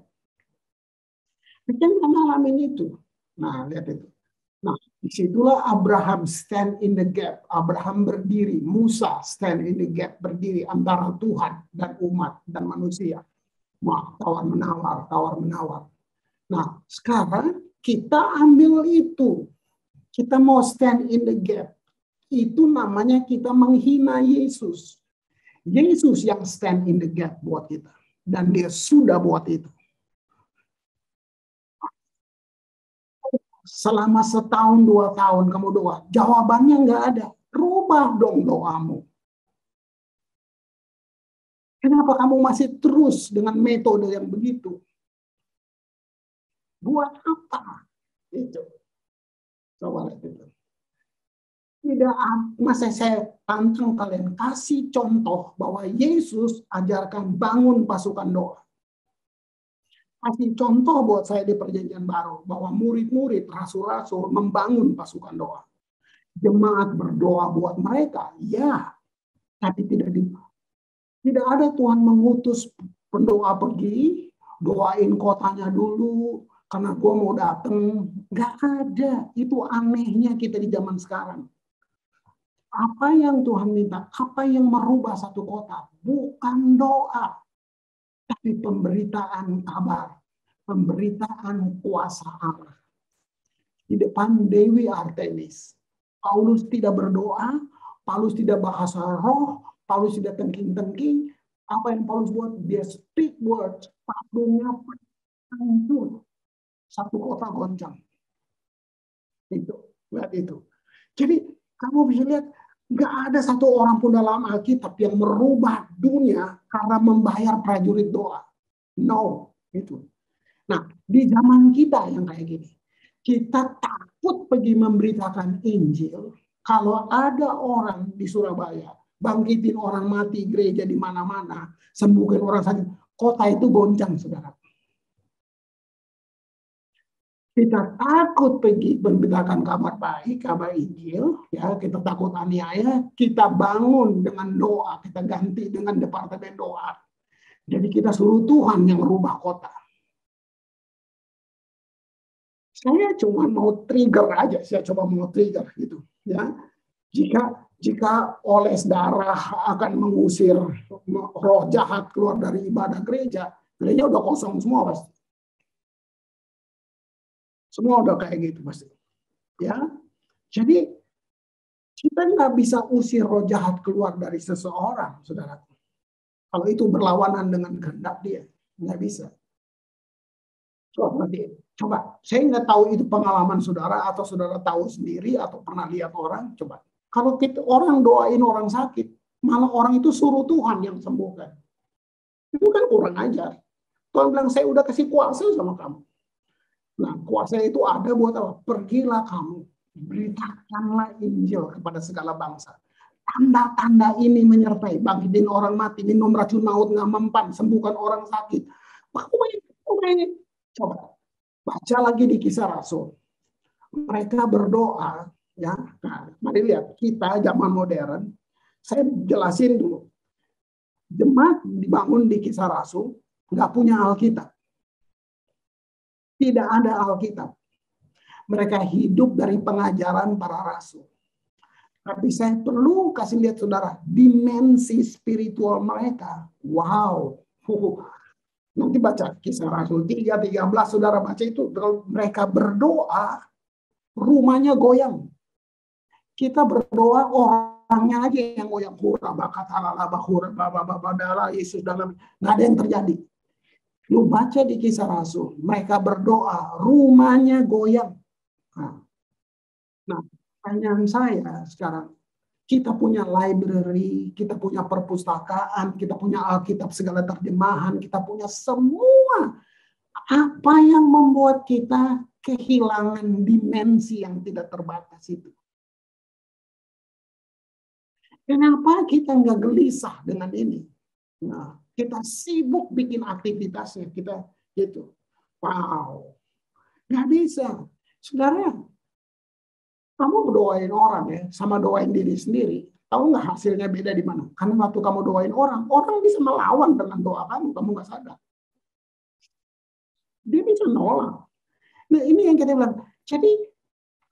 Mereka nggak ngalamin itu. Nah, lihat itu. Nah, disitulah Abraham stand in the gap. Abraham berdiri, Musa stand in the gap, berdiri antara Tuhan dan umat dan manusia. Wah, tawar-menawar. Nah, sekarang kita ambil itu. Kita mau stand in the gap. Itu namanya kita menghina Yesus. Yesus yang stand in the gap buat kita. Dan dia sudah buat itu. selama setahun 2 tahun kamu doa, jawabannya nggak ada. Rubah dong doamu. Kenapa kamu masih terus dengan metode yang begitu? Buat apa? Itu. Coba lihat itu. Tidak, masa saya tantang kalian kasih contoh bahwa Yesus ajarkan bangun pasukan doa. Kasih contoh buat saya di Perjanjian Baru bahwa murid-murid, rasul-rasul membangun pasukan doa. Jemaat berdoa buat mereka, ya, tapi tidak ada Tuhan mengutus pendoa pergi, doain kotanya dulu, karena gue mau datang. Nggak ada. Itu anehnya kita di zaman sekarang. Apa yang Tuhan minta? Apa yang merubah satu kota? Bukan doa, tapi pemberitaan kabar. Pemberitaan kuasa Allah. Di depan Dewi Artemis. Paulus tidak berdoa, Paulus tidak bahasa roh, Paulus tidak tengking-tengking. Apa yang Paulus buat? Dia speak words. Patungnya hancur. Satu kota goncang. Itu. Lihat itu. Jadi kamu bisa lihat, nggak ada satu orang pun dalam Alkitab yang merubah dunia karena membayar prajurit doa. No. Itu. Nah, di zaman kita yang kayak gini, kita takut pergi memberitakan Injil kalau ada orang di Surabaya bangkitin orang mati gereja di mana-mana, sembuhkan orang sakit, kota itu goncang, saudara. Kita takut pergi memberitakan kabar baik, kabar Injil, ya, kita takut aniaya, kita bangun dengan doa, kita ganti dengan departemen doa. Jadi kita suruh Tuhan yang merubah kota. Saya cuma mau trigger aja, saya coba mau trigger gitu, ya. Jika oles darah akan mengusir roh jahat keluar dari ibadah gereja, gereja udah kosong semua pasti. Semua udah kayak gitu pasti, ya. Jadi kita nggak bisa usir roh jahat keluar dari seseorang, saudara. Kalau itu berlawanan dengan kehendak dia, nggak bisa. Coba, saya nggak tahu itu pengalaman saudara atau saudara tahu sendiri atau pernah lihat orang. Coba, kalau kita orang doain orang sakit, malah orang itu suruh Tuhan yang sembuhkan. Itu kan kurang ajar. Tuhan bilang, saya udah kasih kuasa sama kamu. Nah, kuasa itu ada buat apa? Pergilah kamu, beritakanlah Injil kepada segala bangsa. Tanda-tanda ini menyertai, bangkitin orang mati, minum racun maut nggak mempan, sembuhkan orang sakit. Coba baca lagi di Kisah Rasul. Mereka berdoa, ya. Nah, mari lihat kita zaman modern. Saya jelasin dulu. Jemaat dibangun di Kisah Rasul, nggak punya Alkitab. Tidak ada Alkitab. Mereka hidup dari pengajaran para rasul. Tapi saya perlu kasih lihat saudara, dimensi spiritual mereka. Wow. Nanti baca Kisah Rasul 3:13, saudara baca itu. Kalau mereka berdoa, rumahnya goyang. Kita berdoa, orangnya aja yang goyang. Yesus dalam, nggak ada yang terjadi. Lu baca di Kisah Rasul, mereka berdoa, rumahnya goyang. Nah, pertanyaan saya sekarang, kita punya library, kita punya perpustakaan, kita punya Alkitab segala terjemahan, kita punya semua. Apa yang membuat kita kehilangan dimensi yang tidak terbatas itu? Kenapa kita nggak gelisah dengan ini? Nah, kita sibuk bikin aktivitasnya, kita gitu. Wow, nggak bisa. Saudara, kamu doain orang ya, sama doain diri sendiri. Tahu nggak hasilnya beda di mana? Karena waktu kamu doain orang, orang bisa melawan dengan doa kamu nggak sadar. Dia bisa nolak. Nah, ini yang kita bilang. Jadi,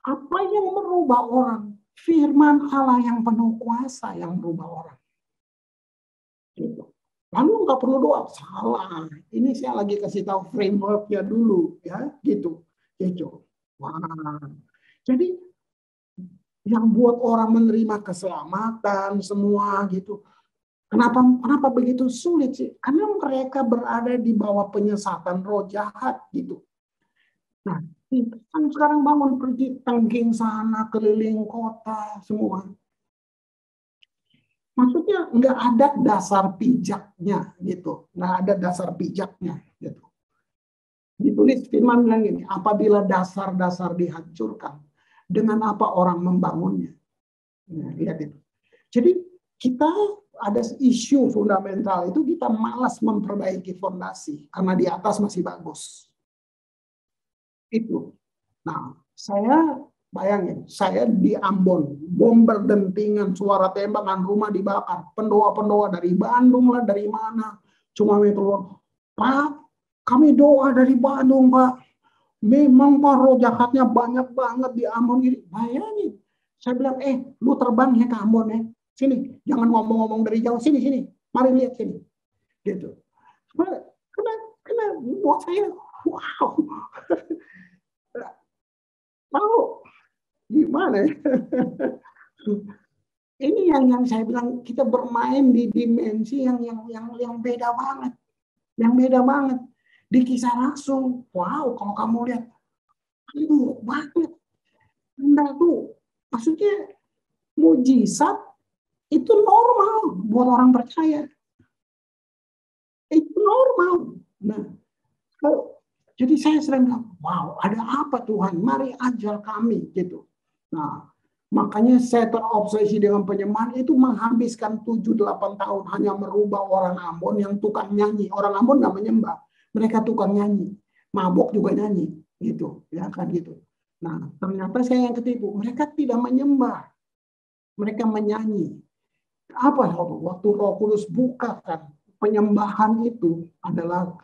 apa yang merubah orang? Firman Allah yang penuh kuasa yang merubah orang. Gitu. Lalu nggak perlu doa, salah. Ini saya lagi kasih tahu frameworknya dulu, ya, gitu. Wah. Jadi yang buat orang menerima keselamatan semua gitu. Kenapa begitu sulit sih? Karena mereka berada di bawah penyesatan roh jahat gitu. Nah, kita kan sekarang bangun pergi tengking sana, keliling kota, semua. Maksudnya nggak ada dasar pijaknya gitu, nggak ada dasar pijaknya gitu. Ditulis firman bilang ini, apabila dasar-dasar dihancurkan, dengan apa orang membangunnya? Nah, lihat itu. Jadi kita ada isu fundamental itu kita malas memperbaiki fondasi karena di atas masih bagus. Itu. Nah, saya bayangin, saya di Ambon, bom berdentingan, suara tembakan, rumah dibakar, pendoa-pendoa dari Bandung lah, dari mana, cuma metro, Pak, kami doa dari Bandung, Pak. Memang Pak, roh jahatnya banyak banget di Ambon ini. Bayangin, saya bilang, lu terbang ya ke Ambon ya, sini, jangan ngomong-ngomong dari jauh, sini, mari lihat sini, gitu. Karena buat saya, wow. Tahu gimana ya? Ini yang saya bilang kita bermain di dimensi yang beda banget. Yang beda banget. Di Kisah Rasul, wow, kalau kamu lihat, aduh, banget. Anda tuh, maksudnya mujizat itu normal buat orang percaya. Itu normal. Nah, jadi saya sering bilang, wow, ada apa Tuhan? Mari ajar kami, gitu. Nah, makanya saya terobsesi dengan penyembahan itu menghabiskan 7-8 tahun hanya merubah orang Ambon yang tukang nyanyi. Orang Ambon nggak menyembah, mereka tukang nyanyi, mabok juga nyanyi, gitu, ya kan gitu. Nah, ternyata saya yang ketipu, mereka tidak menyembah, mereka menyanyi. Apa waktu Roh Kudus bukakan penyembahan itu adalah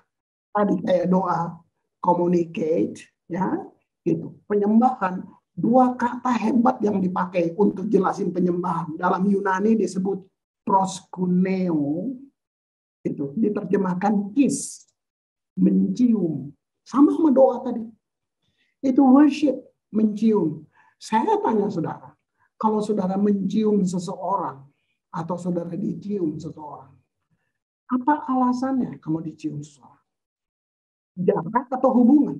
tadi kayak doa, communicate, ya, gitu. Penyembahan, dua kata hebat yang dipakai untuk jelasin penyembahan. Dalam Yunani disebut proskuneo, itu diterjemahkan kiss, mencium. Sama doa tadi. Itu worship, mencium. Saya tanya saudara, kalau saudara mencium seseorang atau saudara dicium seseorang, apa alasannya kamu dicium seseorang? Jarak atau hubungan?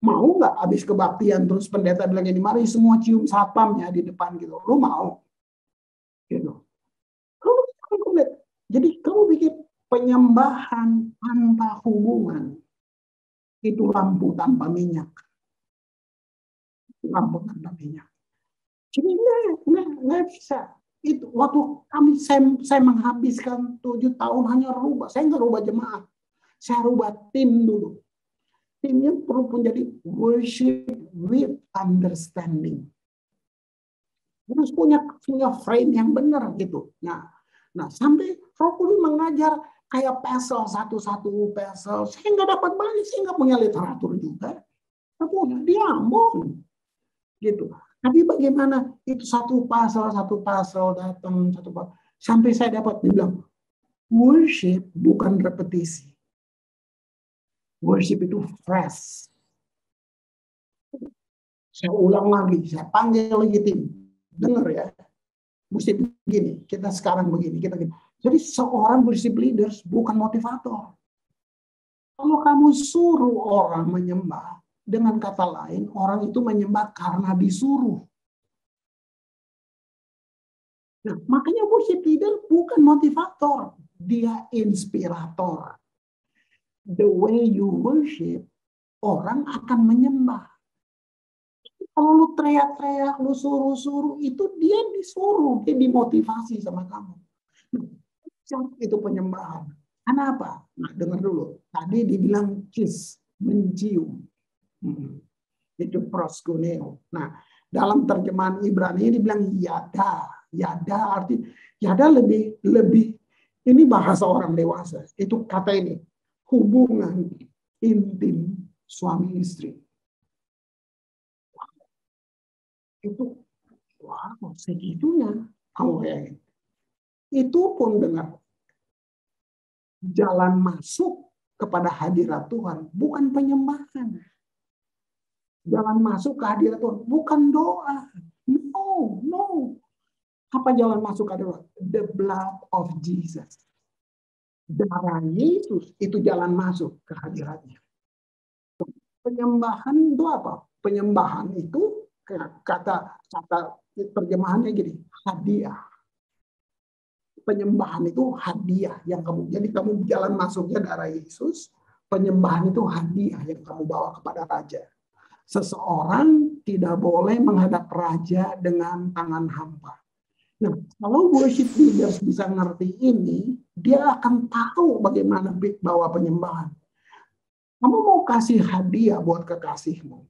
Mau nggak habis kebaktian terus pendeta bilang ini, mari semua cium satpamnya di depan gitu. Lu mau? Gitu. Jadi kamu pikir penyembahan tanpa hubungan itu lampu tanpa minyak. Lampu tanpa minyak. Jadi nggak bisa. Itu waktu saya menghabiskan 7 tahun hanya rubah. Saya nggak rubah jemaat. Saya rubah tim dulu. Timnya perlu menjadi worship with understanding. Harus punya frame yang benar gitu. Nah sampai Roh Kudus mengajar kayak pesel satu-satu pesel. Saya nggak dapat banyak, saya nggak punya literatur juga. Saya punya di Ambon gitu. Tapi bagaimana itu satu pasal datang satu pasal. Sampai saya dapat bilang worship bukan repetisi. Worship itu fresh. Saya ulang lagi, saya panggil lagi tim. Dengar ya. Mesti begini, kita sekarang begini, kita begini. Jadi seorang worship leaders bukan motivator. Kalau kamu suruh orang menyembah, dengan kata lain, orang itu menyembah karena disuruh. Nah, makanya worship leader bukan motivator, dia inspirator. The way you worship, orang akan menyembah. Kalau lu teriak-teriak, lu suruh-suruh, itu dia disuruh, dia dimotivasi sama kamu. Itu penyembahan. Kenapa? Nah, dengar dulu. Tadi dibilang kiss, mencium. Itu proskuneo. Nah, dalam terjemahan Ibrani dibilang yada. Yada arti yada lebih ini bahasa orang dewasa. Itu kata ini hubungan intim suami istri. Itu wow, segitunya kamu bayangin. Itu pun dengar jalan masuk kepada hadirat Tuhan bukan penyembahan. Jalan masuk ke hadirat Tuhan bukan doa. No. Apa jalan masuk ke hadirat? The blood of Jesus. Darah Yesus itu jalan masuk ke hadiratnya. Penyembahan itu apa? Penyembahan itu kata terjemahannya gini, hadiah. Penyembahan itu hadiah yang kamu, jadi kamu jalan masuknya darah Yesus. Penyembahan itu hadiah yang kamu bawa kepada raja. Seseorang tidak boleh menghadap raja dengan tangan hampa. Nah, kalau worship leaders bisa ngerti ini, dia akan tahu bagaimana bawa penyembahan. Kamu mau kasih hadiah buat kekasihmu.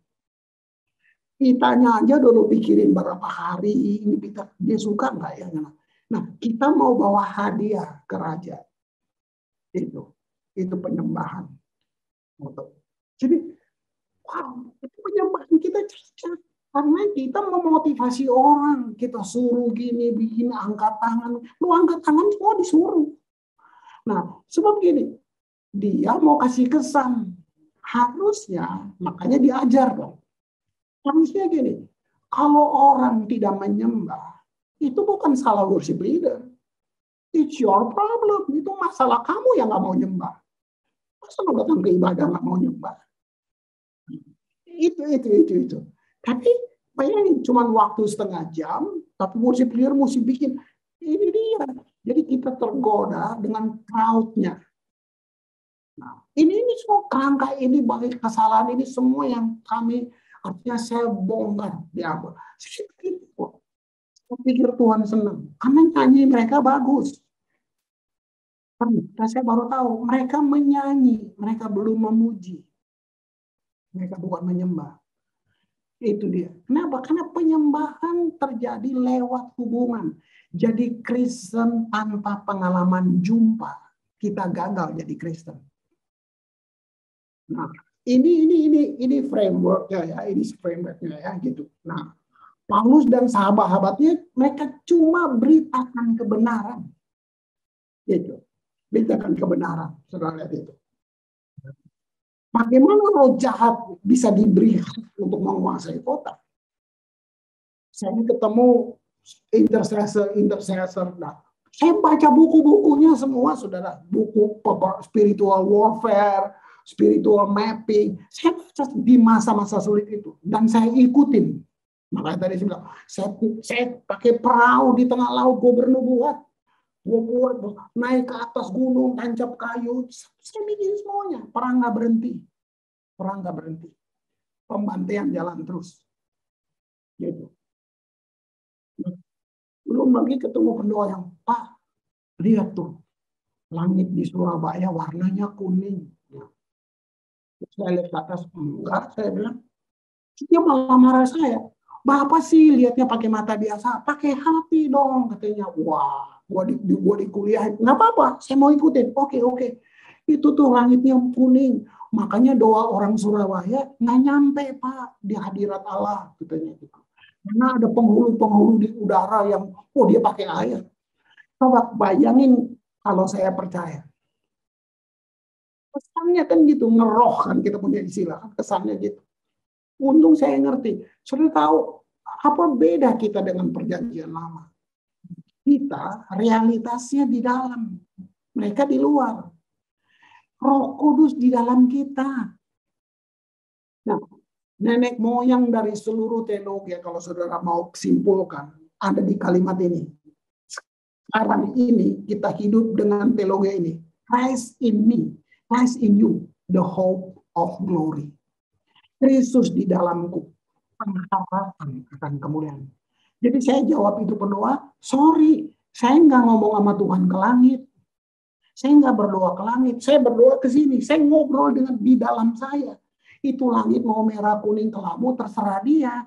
Kitanya aja dulu pikirin berapa hari ini dia suka nggak ya. Nah, kita mau bawa hadiah ke raja. Itu penyembahan. Jadi, wow, itu penyembahan kita cacat. Karena kita memotivasi orang, kita suruh gini, bikin angkat tangan. Lu angkat tangan semua disuruh. Nah, sebab gini, dia mau kasih kesan. Harusnya, makanya diajar dong. Harusnya gini, kalau orang tidak menyembah, itu bukan salah worship leader. It's your problem. Itu masalah kamu yang nggak mau nyembah. Masa lo datang ke ibadah nggak mau nyembah? Itu. Tapi bayangin cuma waktu setengah jam, tapi worship leader mesti bikin ini dia. Jadi kita tergoda dengan crowd-nya. Nah, ini semua kerangka ini, bagi kesalahan ini semua yang kami artinya saya bongkar di Ambon. Saya pikir Tuhan senang karena nyanyi mereka bagus. Ternyata saya baru tahu mereka menyanyi, mereka belum memuji. Mereka bukan menyembah. Itu dia. Kenapa? Karena penyembahan terjadi lewat hubungan. Jadi Kristen tanpa pengalaman jumpa, kita gagal jadi Kristen. Nah, ini frameworknya ya, ini frameworknya ya gitu. Nah, Paulus dan sahabat-sahabatnya mereka cuma beritakan kebenaran. Gitu. Beritakan kebenaran. Saudara lihat itu. Bagaimana roh jahat bisa diberi untuk menguasai kota? Saya ketemu intercessor. Nah, saya baca buku-bukunya semua, saudara. Buku spiritual warfare, spiritual mapping. Saya baca di masa-masa sulit itu. Dan saya ikutin. Makanya tadi saya bilang, saya pakai perahu di tengah laut, gue bernubuat. Gue naik ke atas gunung, tancap kayu. Saya bikin semuanya. Perang nggak berhenti. Pembantaian jalan terus. Gitu. Belum lagi ketemu pendoa yang, Pak, lihat tuh. Langit di Surabaya warnanya kuning. Saya lihat ke atas, enggak, saya bilang. Dia malah marah saya. Bapak sih lihatnya pakai mata biasa, pakai hati dong, katanya. Wah, gua di kuliah, nggak apa-apa, saya mau ikutin. Oke. Itu tuh langitnya kuning. Makanya doa orang Surabaya nggak nyampe, Pak, di hadirat Allah, katanya gitu. Karena ada penghulu di udara yang, dia pakai air. Coba bayangin kalau saya percaya. Kesannya kan gitu, ngeroh kan kita punya istilah, kesannya gitu. Untung saya ngerti. Sudah tahu apa beda kita dengan perjanjian lama. Kita realitasnya di dalam. Mereka di luar. Roh Kudus di dalam kita. Nah, nenek moyang dari seluruh teologi, kalau saudara mau simpulkan, ada di kalimat ini. Sekarang ini kita hidup dengan teologi ini. Christ in me, Christ in you, the hope of glory. Kristus di dalamku, pengharapan akan kemuliaan. Jadi saya jawab itu pendoa, sorry, saya nggak ngomong sama Tuhan ke langit. Saya nggak berdoa ke langit, saya berdoa ke sini. Saya ngobrol dengan di dalam saya. Itu langit mau merah, kuning, kelabu, terserah dia.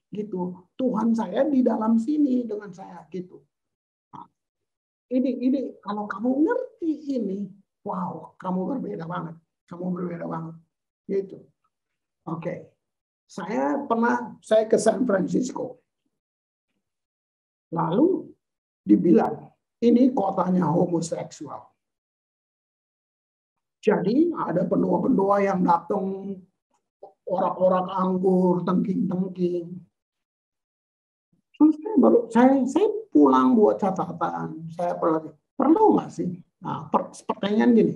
Gitu. Tuhan saya di dalam sini dengan saya. Gitu. Nah, ini kalau kamu ngerti ini, wow, kamu berbeda banget. Gitu. Oke. Saya ke San Francisco. Lalu dibilang, ini kotanya homoseksual. Jadi ada pendoa-pendoa yang datang, orang-orang anggur, tengking-tengking. Saya pulang buat catatan. Saya perlu nggak sih? Nah, pertanyaan gini,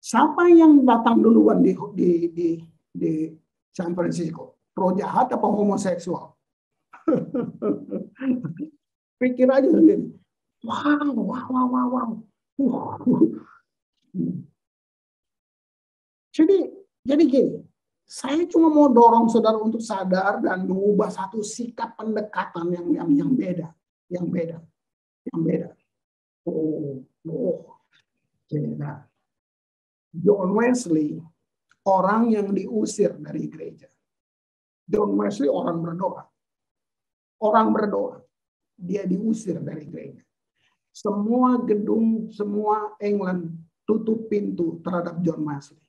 siapa yang datang duluan di San Francisco? Pro jahat apa homoseksual? Pikir aja sendiri. Wow. Jadi gini, saya cuma mau dorong saudara untuk sadar dan mengubah satu sikap pendekatan yang beda. Beda. John Wesley, orang yang diusir dari gereja. John Wesley orang berdoa. Dia diusir dari gereja. Semua gedung, semua England tutup pintu terhadap John Wesley.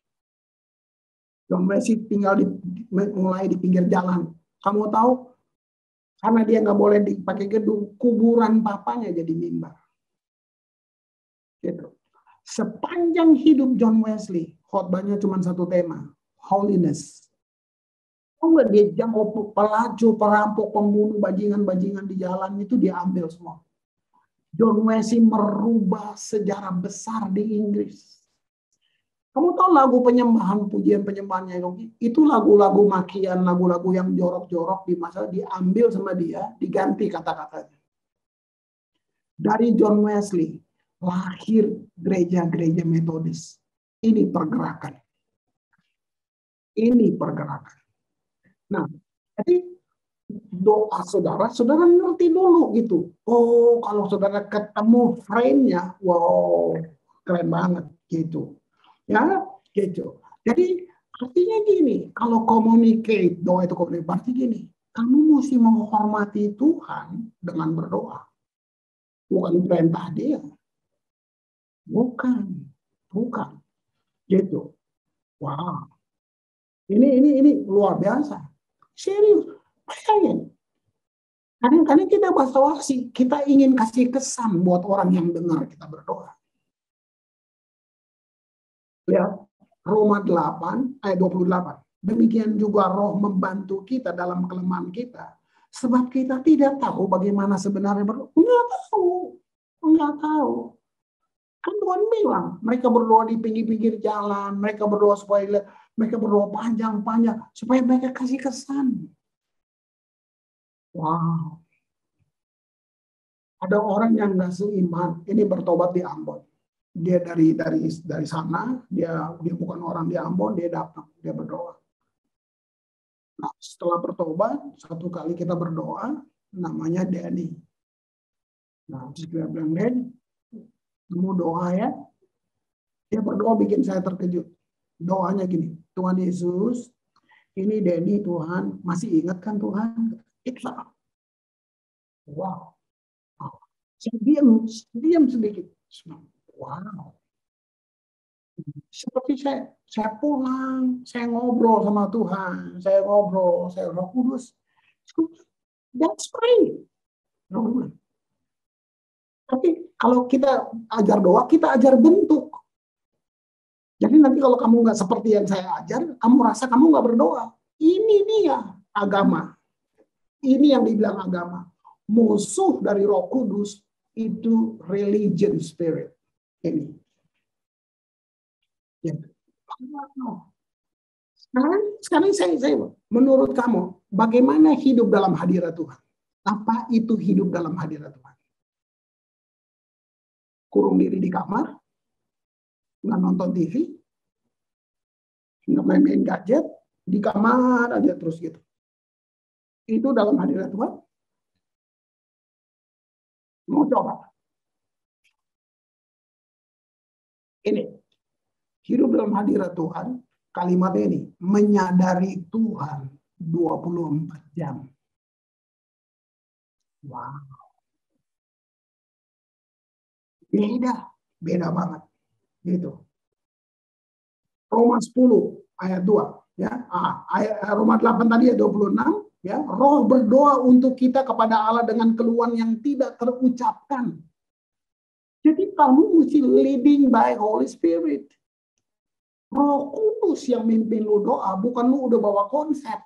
John Wesley tinggal mulai di pinggir jalan. Kamu tahu, karena dia nggak boleh dipakai gedung, kuburan papanya jadi mimbar. Gitu. Sepanjang hidup John Wesley, khotbahnya cuma satu tema, holiness. Enggak, dia jangkau pelaju, perampok, pembunuh, bajingan-bajingan di jalan itu dia ambil semua. John Wesley merubah sejarah besar di Inggris. Kamu tahu lagu penyembahan, pujian-penyembahannya itu lagu-lagu makian, lagu-lagu yang jorok-jorok di masa diambil sama dia, diganti kata-katanya. Dari John Wesley lahir gereja-gereja Metodis. Ini pergerakan. Nah, jadi doa saudara ngerti dulu gitu. Oh, kalau saudara ketemu frame-nya, wow, keren banget gitu. Ya, gitu. Jadi artinya gini, kalau communicate, doa itu communicate, berarti gini, kamu mesti menghormati Tuhan dengan berdoa. Bukan perintah dia. Bukan. Gitu. Wow. Ini luar biasa. Serius. Bayangin. Kadang-kadang kita basa-basi, kita ingin kasih kesan buat orang yang dengar kita berdoa. Lihat, Roma 8 ayat 28. Demikian juga Roh membantu kita dalam kelemahan kita. Sebab kita tidak tahu bagaimana sebenarnya berdoa. Enggak tahu. Kan Tuhan bilang, mereka berdoa di pinggir-pinggir jalan, mereka berdoa panjang-panjang supaya mereka kasih kesan. Wow. Ada orang yang nggak seiman, ini bertobat di Ambon. Dia dari sana, dia bukan orang di Ambon, dia datang, dia berdoa. Nah, setelah bertobat, satu kali kita berdoa, namanya Denny. Nah, terus dia bilang, Den, mau doa ya? Dia berdoa bikin saya terkejut. Doanya gini, Tuhan Yesus, ini Denny Tuhan, masih ingat kan Tuhan? Ikhlas. Wow. Saya diam sedikit. Wow. Seperti saya pulang, saya ngobrol sama Tuhan, saya Roh Kudus. That's right. Tapi kalau kita ajar doa, kita ajar bentuk. Jadi nanti kalau kamu nggak seperti yang saya ajar, kamu rasa kamu nggak berdoa. Ini dia agama. Ini yang dibilang agama. Musuh dari Roh Kudus itu religion spirit. Ini. Ya. Sekarang saya menurut kamu, bagaimana hidup dalam hadirat Tuhan? Apa itu hidup dalam hadirat Tuhan? Kurung diri di kamar, nggak nonton TV, nggak main gadget, di kamar aja terus gitu. Itu dalam hadirat Tuhan? Mau coba? Ini, hidup dalam hadirat Tuhan, kalimat ini, menyadari Tuhan 24 jam. Wow. Beda banget. Gitu. Roma 10 ayat 2 ya. Roma 8 tadi ayat 26 ya. Roh berdoa untuk kita kepada Allah dengan keluhan yang tidak terucapkan. Jadi kamu mesti leading by Holy Spirit. Roh Kudus yang mimpin lu doa, bukan lu udah bawa konsep.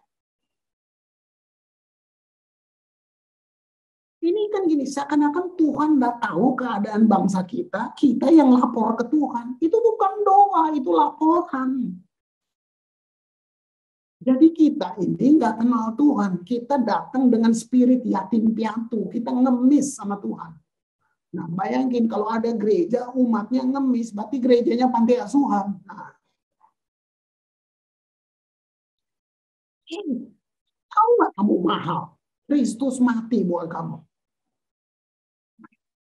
Ini kan gini, seakan-akan Tuhan nggak tahu keadaan bangsa kita yang lapor ke Tuhan. Itu bukan doa, itu laporan. Jadi kita ini nggak kenal Tuhan. Kita datang dengan spirit yatim piatu. Kita ngemis sama Tuhan. Nah, bayangin kalau ada gereja, umatnya ngemis, berarti gerejanya panti asuhan. Nah, tahu nggak kamu mahal? Kristus mati buat kamu.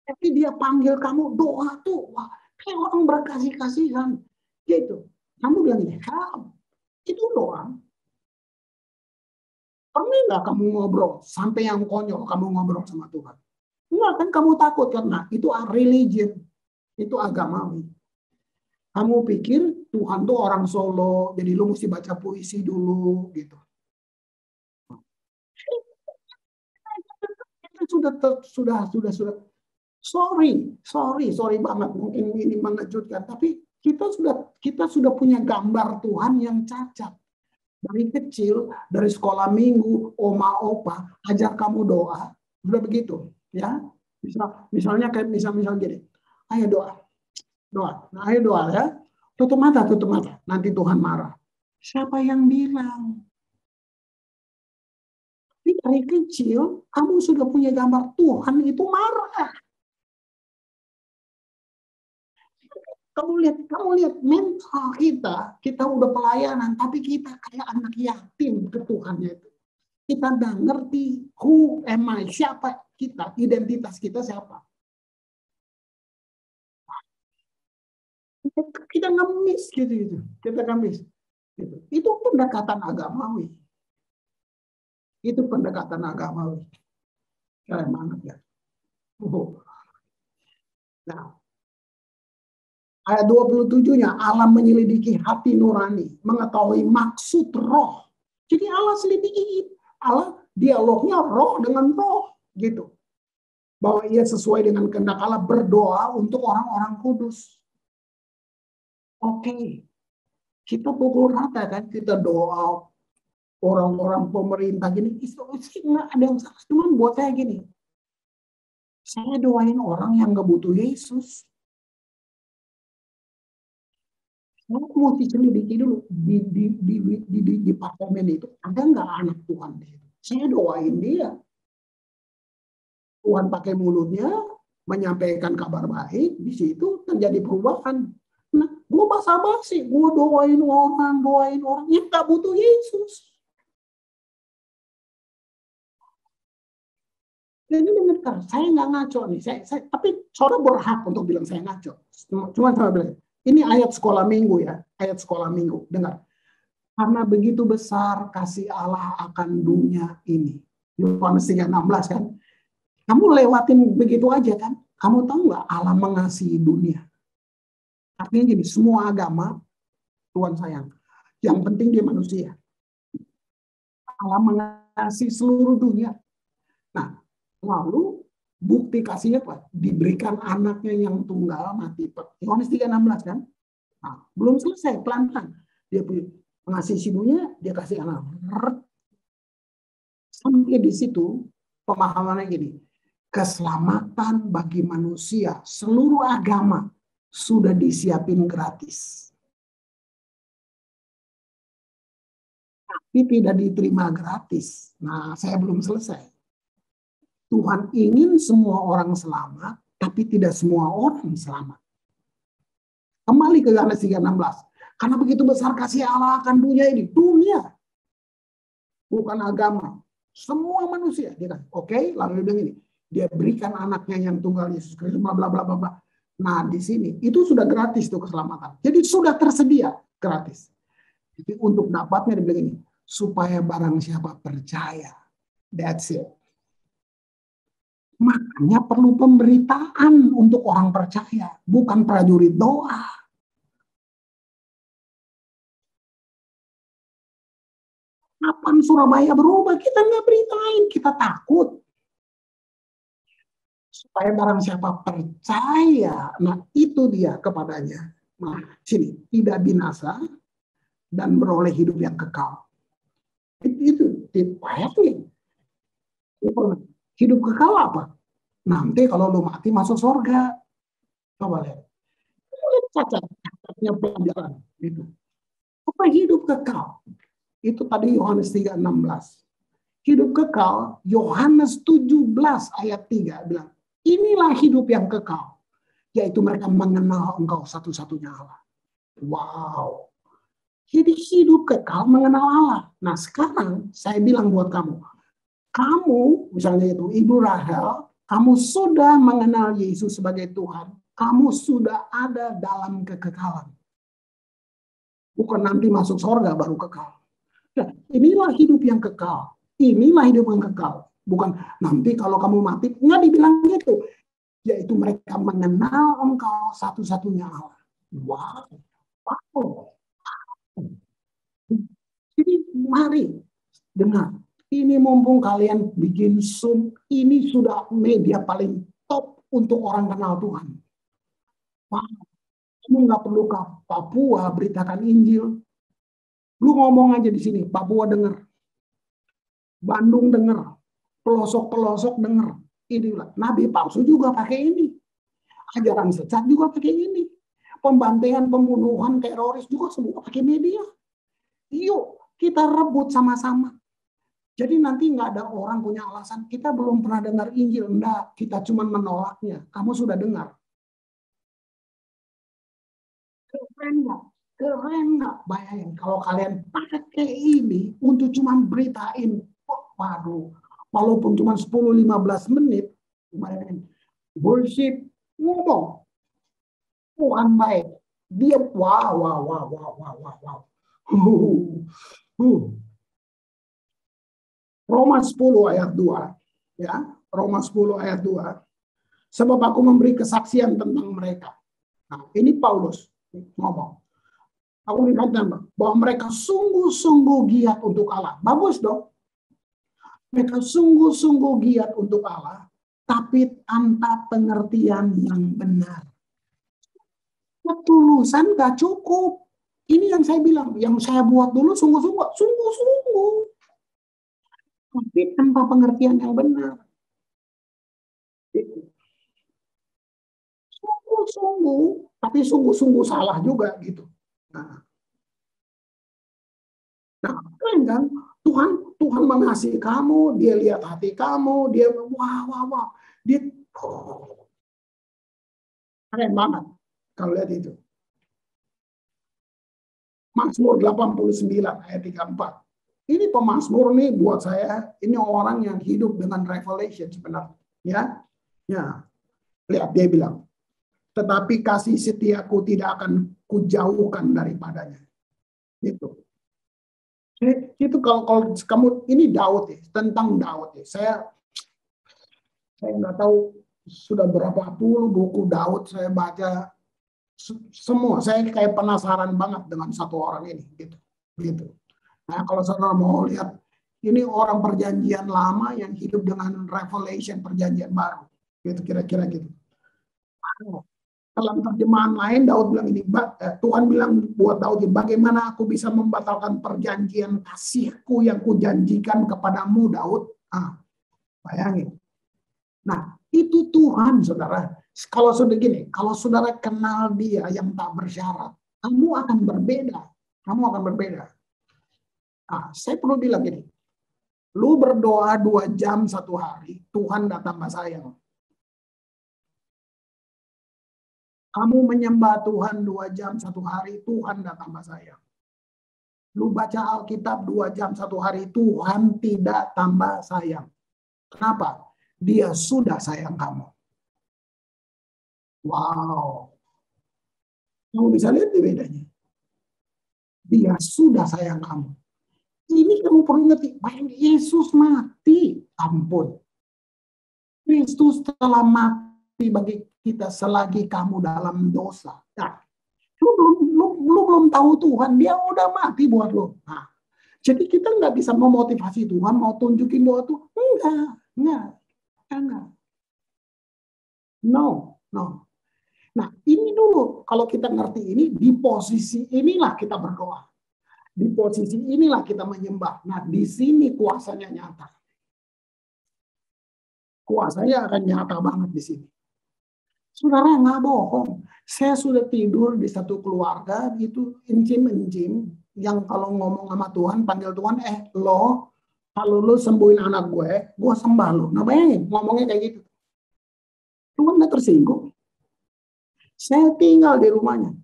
Tapi dia panggil kamu doa tuh, wah, kayak orang berkasih-kasihan. Gitu. Kamu bilang ini, itu doang. Pernah nggak kamu ngobrol sampai yang konyol kamu ngobrol sama Tuhan? Enggak kan kamu takut karena itu religion, itu agamawi. Kamu pikir Tuhan tuh orang Solo, jadi lu mesti baca puisi dulu gitu. Sudah. Sorry banget, mungkin ini mengejutkan, tapi kita sudah punya gambar Tuhan yang cacat. Dari kecil, dari sekolah minggu, oma opa ajar kamu doa, sudah begitu, ya. Misalnya kayak misal gini, ayo doa. Nah, ayo doa ya. Tutup mata. Nanti Tuhan marah. Siapa yang bilang? Dari kecil, kamu sudah punya gambar Tuhan itu marah. Kamu lihat mental kita udah pelayanan, tapi kita kayak anak yatim ke Tuhannya itu. Kita nggak ngerti who am I, siapa kita, identitas kita siapa. Kita ngemis gitu. Kita ngemis. Gitu. Itu pendekatan agamawi. Keren banget ya. Nah, ayat 27-nya, Allah menyelidiki hati nurani, mengetahui maksud roh. Jadi Allah selidiki, Allah dialognya roh dengan roh, gitu. Bahwa ia sesuai dengan kehendak Allah berdoa untuk orang-orang kudus. Oke, kita pukul rata kan, kita doa orang-orang pemerintah gini, nggak ada yang salah, cuman buat saya gini, saya doain orang yang nggak butuh Yesus. Saya mesti selidiki dulu di departemen itu ada nggak anak Tuhan di situ. Saya doain dia. Tuhan pakai mulutnya menyampaikan kabar baik, di situ terjadi perubahan. Nah, gue basa-basi, gue doain orang yang nggak butuh Yesus. Jadi dengar, saya nggak ngaco nih, tapi saudara berhak untuk bilang saya ngaco. Cuma saya bilang, ini ayat sekolah minggu ya, ayat sekolah minggu. Dengar, karena begitu besar kasih Allah akan dunia ini. Yohanes 3:16 kan. Kamu lewatin begitu aja kan. Kamu tahu nggak Allah mengasihi dunia. Artinya gini, semua agama Tuhan sayang. Yang penting dia manusia. Allah mengasihi seluruh dunia. Nah, lalu bukti kasihnya apa? Diberikan anaknya yang tunggal mati. Yohanes 3:16 kan. Nah, belum selesai, pelan-pelan. Dia mengasihi dunia, dia kasih anak. Sampai di situ pemahamannya gini. Keselamatan bagi manusia, seluruh agama sudah disiapin gratis. Tapi tidak diterima gratis. Nah, saya belum selesai. Tuhan ingin semua orang selamat, tapi tidak semua orang selamat. Kembali ke Yohanes 3:16. Karena begitu besar kasih Allah akan dunia ini. Dunia. Bukan agama. Semua manusia. Oke, lalu dia bilang ini. Dia berikan anaknya yang tunggal Yesus Kristus, bla bla bla bla. Nah, di sini itu sudah gratis tuh keselamatan. Jadi sudah tersedia gratis. Jadi untuk dapatnya dia bilang ini, supaya barang siapa percaya. That's it. Makanya perlu pemberitaan untuk orang percaya, bukan prajurit doa. Kapan Surabaya berubah? Kita nggak beritain, kita takut. Supaya barang siapa percaya, nah itu dia kepadanya. Nah, sini, tidak binasa dan beroleh hidup yang kekal. Itu pasti. Hidup kekal apa? Nanti kalau lu mati masuk surga. Coba lihat. Lihat cacatnya pelajaran. Gitu. Apa hidup kekal? Itu tadi Yohanes 3:16. Hidup kekal, Yohanes 17 ayat 3 bilang, inilah hidup yang kekal, yaitu mereka mengenal Engkau satu-satunya Allah. Wow. Jadi hidup kekal mengenal Allah. Nah sekarang saya bilang buat kamu, misalnya itu Ibu Rahel, kamu sudah mengenal Yesus sebagai Tuhan. Kamu sudah ada dalam kekekalan. Bukan nanti masuk surga baru kekal. Nah, inilah hidup yang kekal. Inilah hidup yang kekal. Bukan nanti kalau kamu mati, nggak dibilang gitu. Yaitu mereka mengenal Engkau satu-satunya Allah. Wow. Jadi mari dengar. Ini mumpung kalian bikin Zoom, ini sudah media paling top untuk orang kenal Tuhan. Wow. Kamu nggak perlu ke Papua beritakan Injil. Lu ngomong aja di sini, Papua dengar. Bandung dengar. Pelosok-pelosok dengar. Inilah nabi palsu juga pakai ini. Ajaran sesat juga pakai ini. Pembantaian, pembunuhan, teroris juga semua pakai media. Yuk, kita rebut sama-sama. Jadi nanti nggak ada orang punya alasan, kita belum pernah dengar Injil. Enggak, kita cuma menolaknya. Kamu sudah dengar. Keren nggak? Keren nggak? Bayangin kalau kalian pakai ini untuk cuma beritain. Waduh, walaupun cuma 10-15 menit, bayangin. Worship, ngomong. Tuhan baik. Dia wow. Roma 10 ayat 2. Ya, Roma 10 ayat 2. Sebab aku memberi kesaksian tentang mereka. Nah, ini Paulus ngomong. Aku mengatakan bahwa mereka sungguh-sungguh giat untuk Allah. Bagus dong. Mereka sungguh-sungguh giat untuk Allah, tapi tanpa pengertian yang benar. Ketulusan gak cukup. Ini yang saya bilang, yang saya buat dulu sungguh-sungguh. Tapi tanpa pengertian yang benar. Sungguh-sungguh, tapi sungguh-sungguh salah juga gitu. Nah, keren kan? Tuhan mengasihi kamu, dia lihat hati kamu, dia wah. Dia keren banget kalau lihat itu. Mazmur 89 ayat 34. Ini pemazmur nih buat saya, ini orang yang hidup dengan revelation sebenarnya. Ya. Lihat dia bilang, tetapi kasih setiaku tidak akan kujauhkan daripadanya. Itu kalau kamu ini Daud ya, tentang Daud ya. Saya nggak tahu sudah berapa puluh buku Daud saya baca semua. Saya kayak penasaran banget dengan satu orang ini gitu. Nah, kalau saudara mau lihat ini orang perjanjian lama yang hidup dengan revelation perjanjian baru. Gitu kira-kira gitu. Dalam terjemahan lain Daud bilang ini, Tuhan bilang buat Daud, bagaimana aku bisa membatalkan perjanjian kasihku yang kujanjikan kepadamu Daud? Bayangin. Nah, itu Tuhan saudara. Kalau sudah gini, kalau saudara kenal dia yang tak bersyarat, kamu akan berbeda. Saya perlu bilang gini, lu berdoa 2 jam 1 hari, Tuhan datang tambah sayang. Kamu menyembah Tuhan 2 jam 1 hari, Tuhan datang tambah sayang. Lu baca Alkitab 2 jam 1 hari, Tuhan tidak tambah sayang. Kenapa? Dia sudah sayang kamu. Wow. Kamu bisa lihat bedanya. Dia sudah sayang kamu. Ini kamu perlu ngerti. Yesus mati. Ampun. Kristus telah mati bagi kita selagi kamu dalam dosa. Nah, lu belum tahu Tuhan, dia udah mati buat lu. Nah, jadi kita nggak bisa memotivasi Tuhan mau tunjukin doa tuh. Enggak. No. Nah, ini dulu kalau kita ngerti ini, di posisi inilah kita berdoa. Di posisi inilah kita menyembah. Nah, di sini kuasanya nyata. Kuasanya akan nyata banget di sini. Saudara nggak bohong. Saya sudah tidur di satu keluarga itu encim-encim. yang kalau ngomong sama Tuhan, panggil Tuhan, lo, kalau lo sembuhin anak gue sembah lo. Nah bayangin, ngomongnya kayak gitu. Tuhan gak tersinggung. Saya tinggal di rumahnya.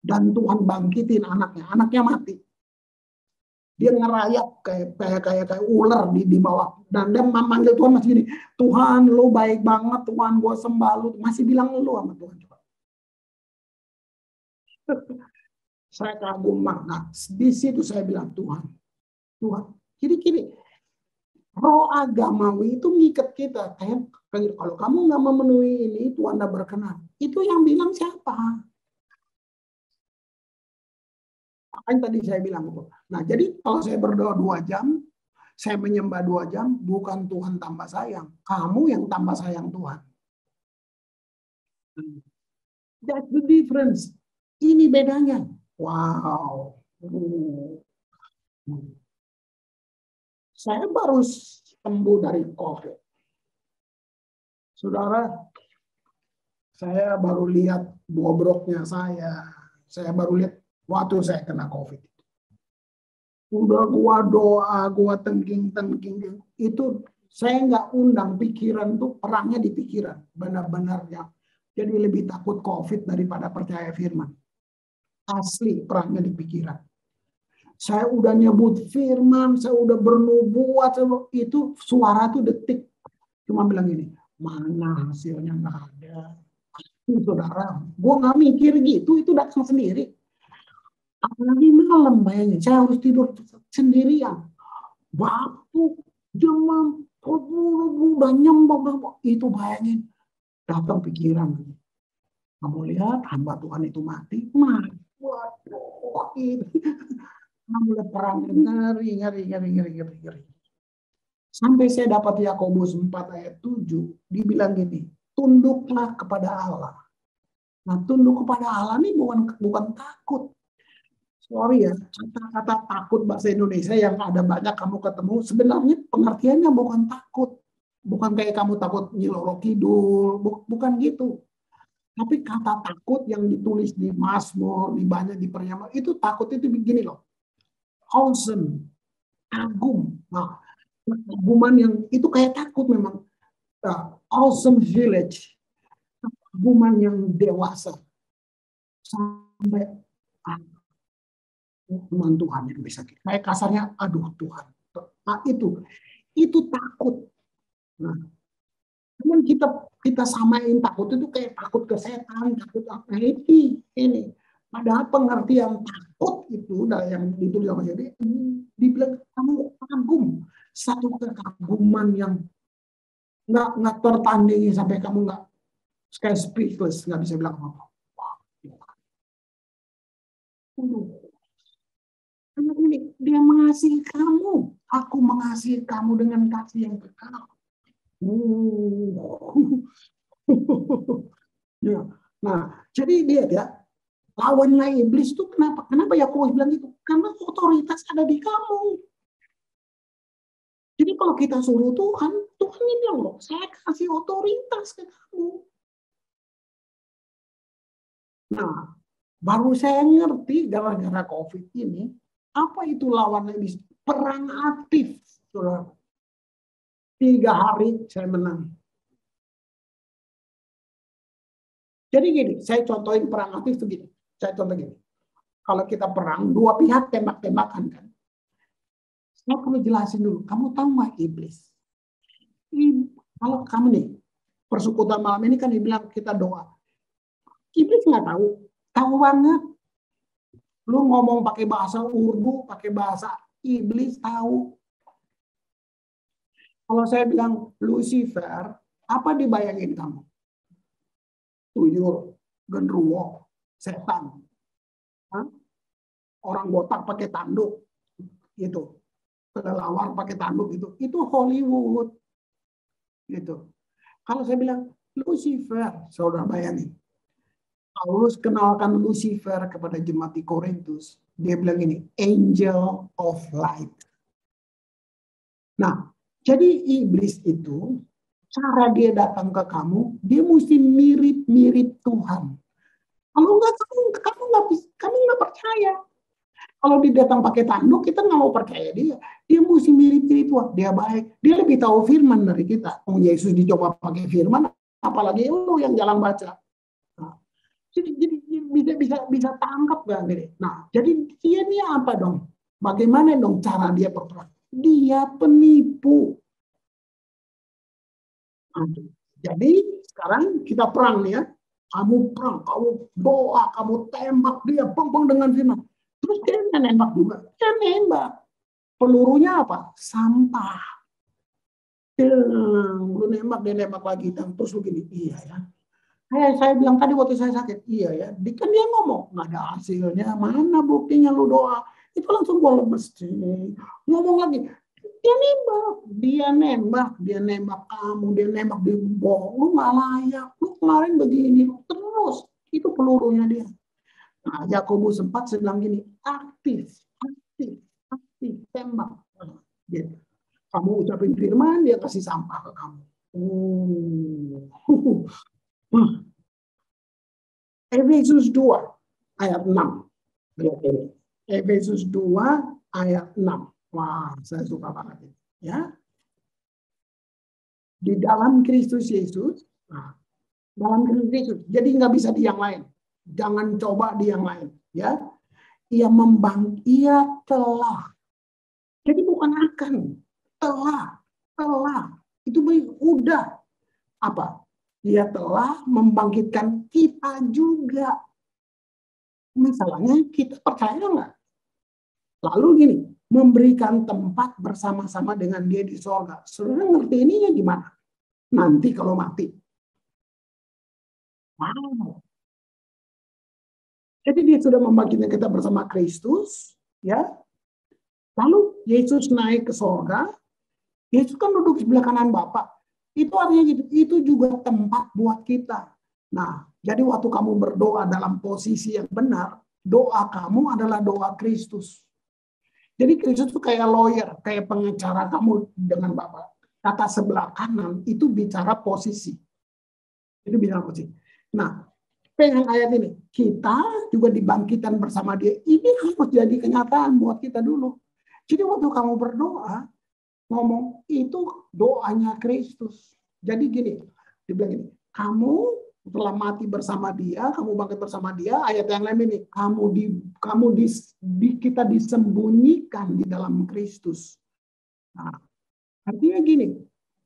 Dan Tuhan bangkitin anaknya mati. Dia ngerayap kayak ular di bawah. Dan dia memanggil Tuhan masih gini, Tuhan lo baik banget, Tuhan gue sembah lo. Masih bilang lo sama Tuhan. Saya kagum makna. Di situ saya bilang Tuhan. Jadi roh agamawi itu ngikat kita. Kayak kalau kamu nggak memenuhi ini, Tuhan tidak berkenan. Itu yang bilang siapa? Makanya tadi saya bilang. Nah, jadi kalau saya berdoa 2 jam, saya menyembah 2 jam, bukan Tuhan tambah sayang. Kamu yang tambah sayang Tuhan. That's the difference. Ini bedanya. Wow. Saya baru sembuh dari COVID. Saudara, saya baru lihat bobroknya saya. Saya baru lihat waktu saya kena COVID. Udah gua doa, gua tengking. Itu saya nggak undang pikiran tuh, perangnya di pikiran. Benar-benar ya. Jadi lebih takut COVID daripada percaya firman. Asli perangnya di pikiran. Saya udah nyebut firman, saya udah bernubuat, itu suara tuh detik. Cuma bilang gini, mana hasilnya nggak ada. Saudara, gue nggak mikir gitu, itu datang sendiri. Apalagi malam bayangin, saya harus tidur sendirian. Waktu jam udah nyembah, itu bayangin. Datang pikiran. Kamu lihat hamba Tuhan itu mati, waduh, itu. Mulai perang ngeri. Sampai saya dapat Yakobus 4 ayat 7, dibilang gini, tunduklah kepada Allah. Nah, tunduk kepada Allah ini bukan takut. Sorry ya, kata-kata takut bahasa Indonesia yang ada banyak kamu ketemu, sebenarnya pengertiannya bukan takut. Bukan kayak kamu takut Nyiloro Kidul, bukan gitu. Tapi kata takut yang ditulis di Mazmur, di banyak di Pernyama, itu takut itu begini loh. Awesome, kagum. Nah, kaguman yang itu kayak takut memang. Awesome village, kaguman yang dewasa. Sampai Tuhan yang bisa. Kayak kasarnya, aduh Tuhan. Nah, itu takut. Nah, cuman kita samain takut itu kayak takut ke setan, takut apa ini. Padahal pengertian takut itu yang ditulis sama jadi dibilang kamu kagum, satu kekaguman yang nggak tertandingi sampai kamu nggak kayak speechless, nggak bisa bilang apa. Dia mengasihi kamu, aku mengasihi kamu dengan kasih yang kekal. Ya. Nah, jadi lihat ya. Lawanlah iblis itu kenapa? Kenapa Yakobus bilang gitu? Karena otoritas ada di kamu. Jadi kalau kita suruh Tuhan ini bilang loh, saya kasih otoritas ke kamu. Nah, baru saya ngerti gara-gara COVID ini, apa itu lawan iblis? Perang aktif. Saudara. 3 hari saya menang. Jadi gini, saya contohin perang aktif itu gini. Saya contoh gini, kalau kita perang, 2 pihak tembak-tembakan kan. Saya perlu jelasin dulu, kamu tahu nggak iblis? Kalau kamu nih, persekutuan malam ini kan dibilang kita doa. Iblis nggak tahu banget. Lu ngomong pakai bahasa Urdu, pakai bahasa iblis tahu. Kalau saya bilang Lucifer, apa dibayangin kamu? Tuyul, genderuwo, setan. Hah? Orang botak pakai tanduk gitu. Kelelawar pakai tanduk gitu. Itu Hollywood. Gitu. Kalau saya bilang Lucifer, saudara bayangin. Paulus kenalkan Lucifer kepada jemaat di Korintus. Dia bilang ini, angel of light. Nah, jadi iblis itu cara dia datang ke kamu, dia mesti mirip-mirip Tuhan. Kalau enggak kamu nggak percaya. Kalau dia datang pakai tanduk, kita nggak mau percaya dia. Dia mesti mirip-mirip Tuhan. Dia baik. Dia lebih tahu firman dari kita. Oh, Yesus dicoba pakai firman, apalagi lu yang jalan baca. Nah, jadi bisa tangkap gak nih? Nah, jadi dia ini apa dong? Bagaimana dong cara dia berperang? Dia penipu. Jadi sekarang kita perang nih ya. Kamu perang, kamu doa, kamu tembak dia, bang dengan firman. Terus dia nembak juga. Dia nembak. Pelurunya apa? Sampah. Lu nembak, dia nembak lagi. Dan terus lu gini, iya ya. Saya bilang tadi waktu saya sakit, iya ya. Kan dia ngomong, nggak ada hasilnya. Mana buktinya lu doa? Itu langsung gue lemes. Ngomong lagi. Dia nembak kamu, dia nembak dia bohong, lu nggak layak, lu kemarin begini, terus itu pelurunya dia. Nah, Yakobus 4 sedang gini, aktif, tembak. Gitu. Kamu ucapin firman, dia kasih sampah ke kamu. Efesus 2 ayat 6. Lihat ini. Efesus 2 ayat 6. Wah, saya suka banget ini. Ya. Di dalam Kristus Yesus, dalam Kristus Yesus. Jadi nggak bisa di yang lain. Jangan coba di yang lain. Ya, ia telah. Jadi bukan akan, telah. Itu udah. Apa? Ia telah membangkitkan kita juga. Masalahnya kita percaya nggak? Lalu gini, memberikan tempat bersama-sama dengan dia di sorga. Saudara ngerti ininya gimana? Nanti kalau mati. Wow. Jadi dia sudah membangkitkan kita bersama Kristus, ya. Lalu Yesus naik ke sorga. Yesus kan duduk di sebelah kanan Bapa. Itu artinya gitu. Itu juga tempat buat kita. Nah, jadi waktu kamu berdoa dalam posisi yang benar, doa kamu adalah doa Kristus. Jadi Kristus itu kayak lawyer, kayak pengacara kamu dengan Bapa. Kata sebelah kanan itu bicara posisi. Itu bicara posisi. Nah, pengen ayat ini, kita juga dibangkitkan bersama dia. Ini harus jadi kenyataan buat kita dulu. Jadi waktu kamu berdoa, ngomong itu doanya Kristus. Jadi gini, dibilang gini, kamu telah mati bersama dia, kamu bangkit bersama dia. Ayat yang lain ini, kita disembunyikan di dalam Kristus. Nah, artinya gini,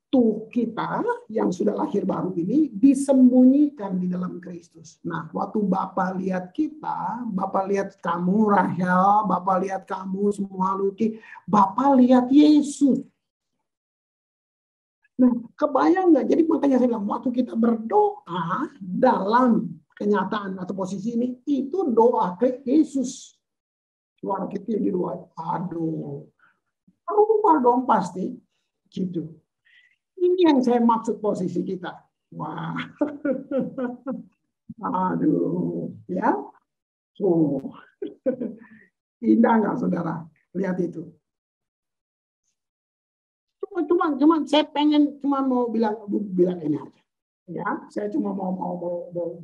tuh kita yang sudah lahir baru ini disembunyikan di dalam Kristus. Nah, waktu Bapak lihat kita, Bapak lihat kamu Rahel, Bapak lihat kamu semua Luki, Bapak lihat Yesus. Nah, kebayang nggak? Jadi makanya saya bilang, waktu kita berdoa dalam kenyataan atau posisi ini, itu doa ke Yesus. Suara kita di luar, aduh, lupa dong pasti, gitu. Ini yang saya maksud posisi kita. Wah, aduh, ya. Indah nggak, saudara? Lihat itu. Cuma saya mau bilang ini aja. Ya, saya cuma mau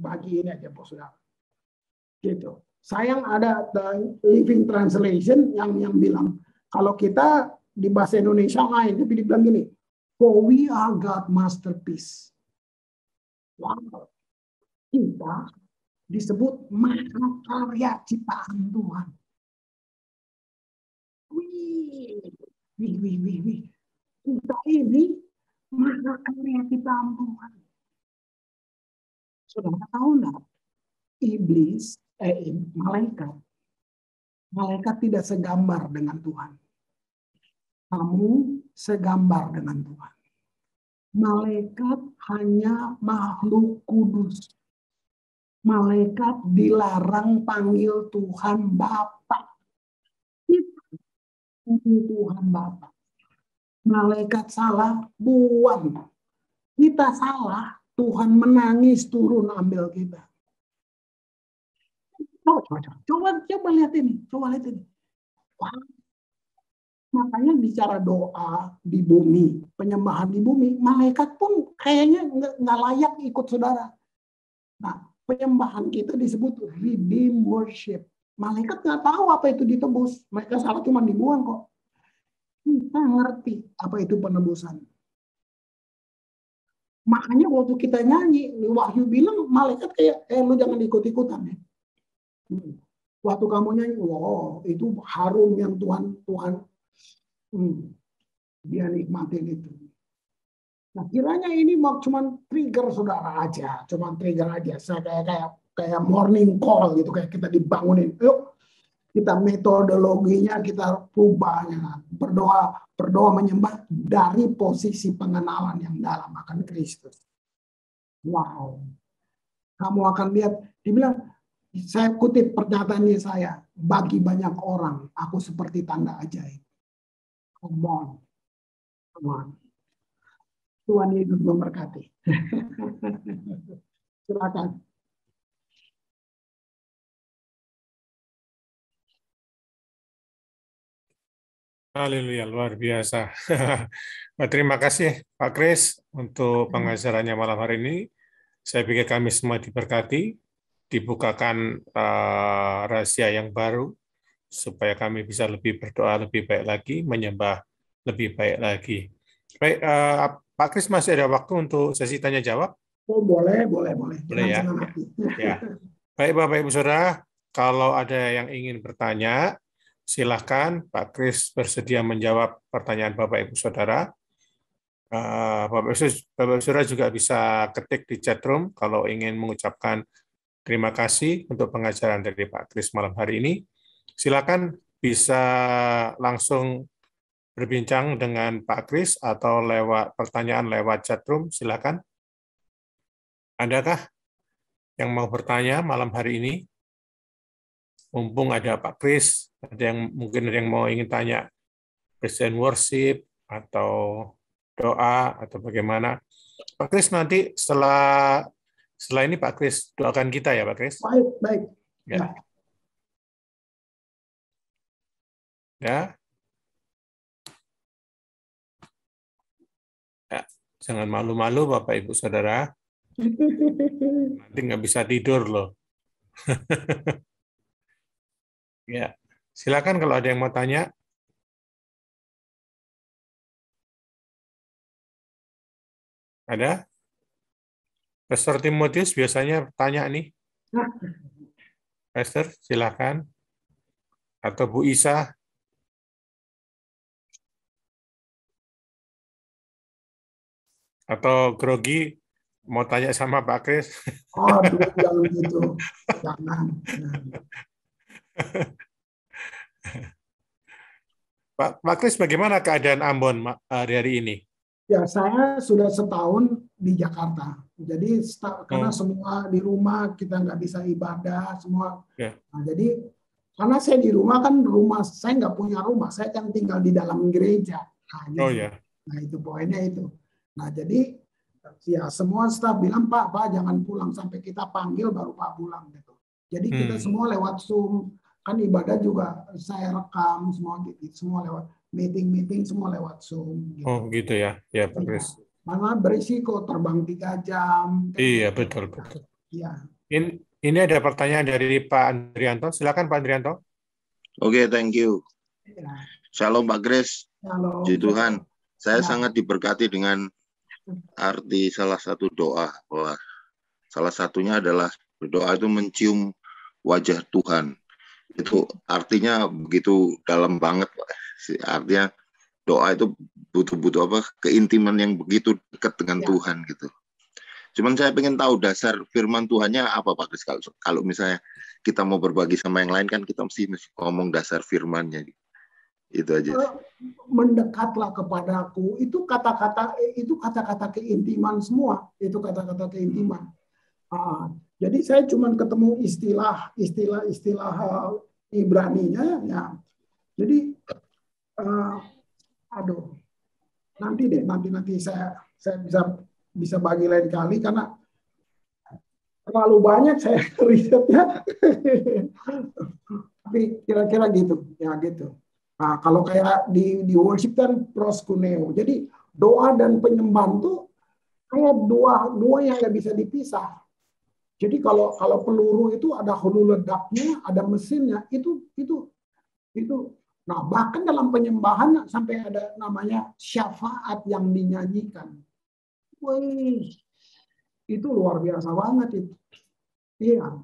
bagi ini aja, Bos, saudara. Gitu. Sayang ada The Living Translation yang bilang kalau kita di bahasa Indonesia lain, tapi dibilang gini, for we are God masterpiece. Wow. Kita disebut mahakarya ciptaan Tuhan. Wih. Kita ini mahakarya ciptaan Tuhan. Saudara tahu nggak? Iblis, malaikat tidak segambar dengan Tuhan. Kamu segambar dengan Tuhan. Malaikat hanya makhluk kudus. Malaikat dilarang panggil Tuhan Bapa. Tuhan Bapa. Malaikat salah, buang. Kita salah, Tuhan menangis turun ambil kita. Coba lihat ini. Wah. Makanya bicara doa di bumi, penyembahan di bumi, malaikat pun kayaknya nggak layak ikut saudara. Nah, penyembahan kita disebut redeem worship. Malaikat nggak tahu apa itu ditebus. Mereka salah cuma dibuang kok. Kita ngerti apa itu penebusan. Makanya waktu kita nyanyi, Wahyu bilang malaikat kayak, lu jangan ikut-ikutan ya. Waktu kamu nyanyi, wow, itu harum yang Tuhan dia nikmatin itu. Nah, kiranya ini mau cuman trigger saudara aja, cuman trigger aja. Saya kayak morning call gitu, kayak kita dibangunin. Yuk, kita metodologinya kita rubahnya. Berdoa menyembah dari posisi pengenalan yang dalam akan Kristus. Wow. Kamu akan lihat, dibilang, saya kutip pernyataan saya, bagi banyak orang, aku seperti tanda ajaib. Come on. Tuhan Yesus memberkati. Silakan. Haleluya, luar biasa. Terima kasih Pak Kris untuk pengajarannya malam hari ini. Saya pikir kami semua diberkati, dibukakan rahasia yang baru, supaya kami bisa lebih berdoa lebih baik lagi, menyembah lebih baik lagi. Baik, Pak Kris masih ada waktu untuk sesi tanya jawab? Oh, boleh. Boleh ya. Ya. Baik Bapak Ibu Saudara, kalau ada yang ingin bertanya, silahkan Pak Kris bersedia menjawab pertanyaan Bapak Ibu Saudara. Bapak Ibu Saudara juga bisa ketik di chat room kalau ingin mengucapkan terima kasih untuk pengajaran dari Pak Kris malam hari ini. Silakan bisa langsung berbincang dengan Pak Kris atau lewat pertanyaan lewat chat room. Silakan. Adakah yang mau bertanya malam hari ini? Mumpung ada Pak Kris, mungkin ada yang mau ingin tanya Christian worship atau doa atau bagaimana. Pak Kris, nanti setelah ini Pak Kris doakan kita ya Pak Kris. Baik. Ya. Jangan malu-malu Bapak Ibu Saudara. Nanti nggak bisa tidur loh. Ya, silakan kalau ada yang mau tanya. Ada? Pastor Timotius biasanya tanya nih. Pastor, silakan. Atau Bu Isa. Atau Grogi mau tanya sama Pak Kris. Aduh, jangan gitu. Jangan. Pak Kris, bagaimana keadaan Ambon hari ini? Ya, saya sudah setahun di Jakarta. Jadi karena semua di rumah, kita nggak bisa ibadah semua. Yeah. Nah, jadi karena saya di rumah saya nggak punya rumah, saya kan tinggal di dalam gereja. Nah, gitu. Nah itu poinnya itu. Nah jadi ya semua staf bilang Pak jangan pulang sampai kita panggil baru Pak pulang gitu. Jadi kita semua lewat Zoom. Kan ibadah juga saya rekam semua lewat meeting semua lewat Zoom. Gitu. Oh gitu ya, ya Pak Kris. Mana berisiko terbang 3 jam. Iya betul. Iya. Ini ada pertanyaan dari Pak Andrianto. Silakan Pak Andrianto. Oke, thank you. Ya. Shalom Pak Kris. Shalom. Puji Tuhan. Saya sangat diberkati dengan arti salah satu doa. Wah, salah satunya adalah berdoa itu mencium wajah Tuhan. Itu artinya begitu dalam banget, Pak. Artinya doa itu butuh keintiman yang begitu dekat dengan Tuhan gitu. Cuman saya pengen tahu dasar firman Tuhannya apa Pak Kris. Kalau misalnya kita mau berbagi sama yang lain kan kita mesti ngomong dasar firmannya. Itu aja. Mendekatlah kepadaku. Itu kata-kata keintiman semua. Itu kata-kata keintiman. Jadi saya cuma ketemu istilah Ibraninya ya. Jadi nanti saya bisa bagi lain kali karena terlalu banyak saya risetnya. Tapi kira-kira gitu ya gitu. Nah, kalau kayak di worship kan proskuneo. Jadi doa dan penyembahan itu kayak dua yang nggak bisa dipisah. Jadi kalau peluru itu ada hulu ledaknya, ada mesinnya, itu. Nah, bahkan dalam penyembahan sampai ada namanya syafaat yang dinyanyikan. Wih, itu luar biasa banget itu. Iya,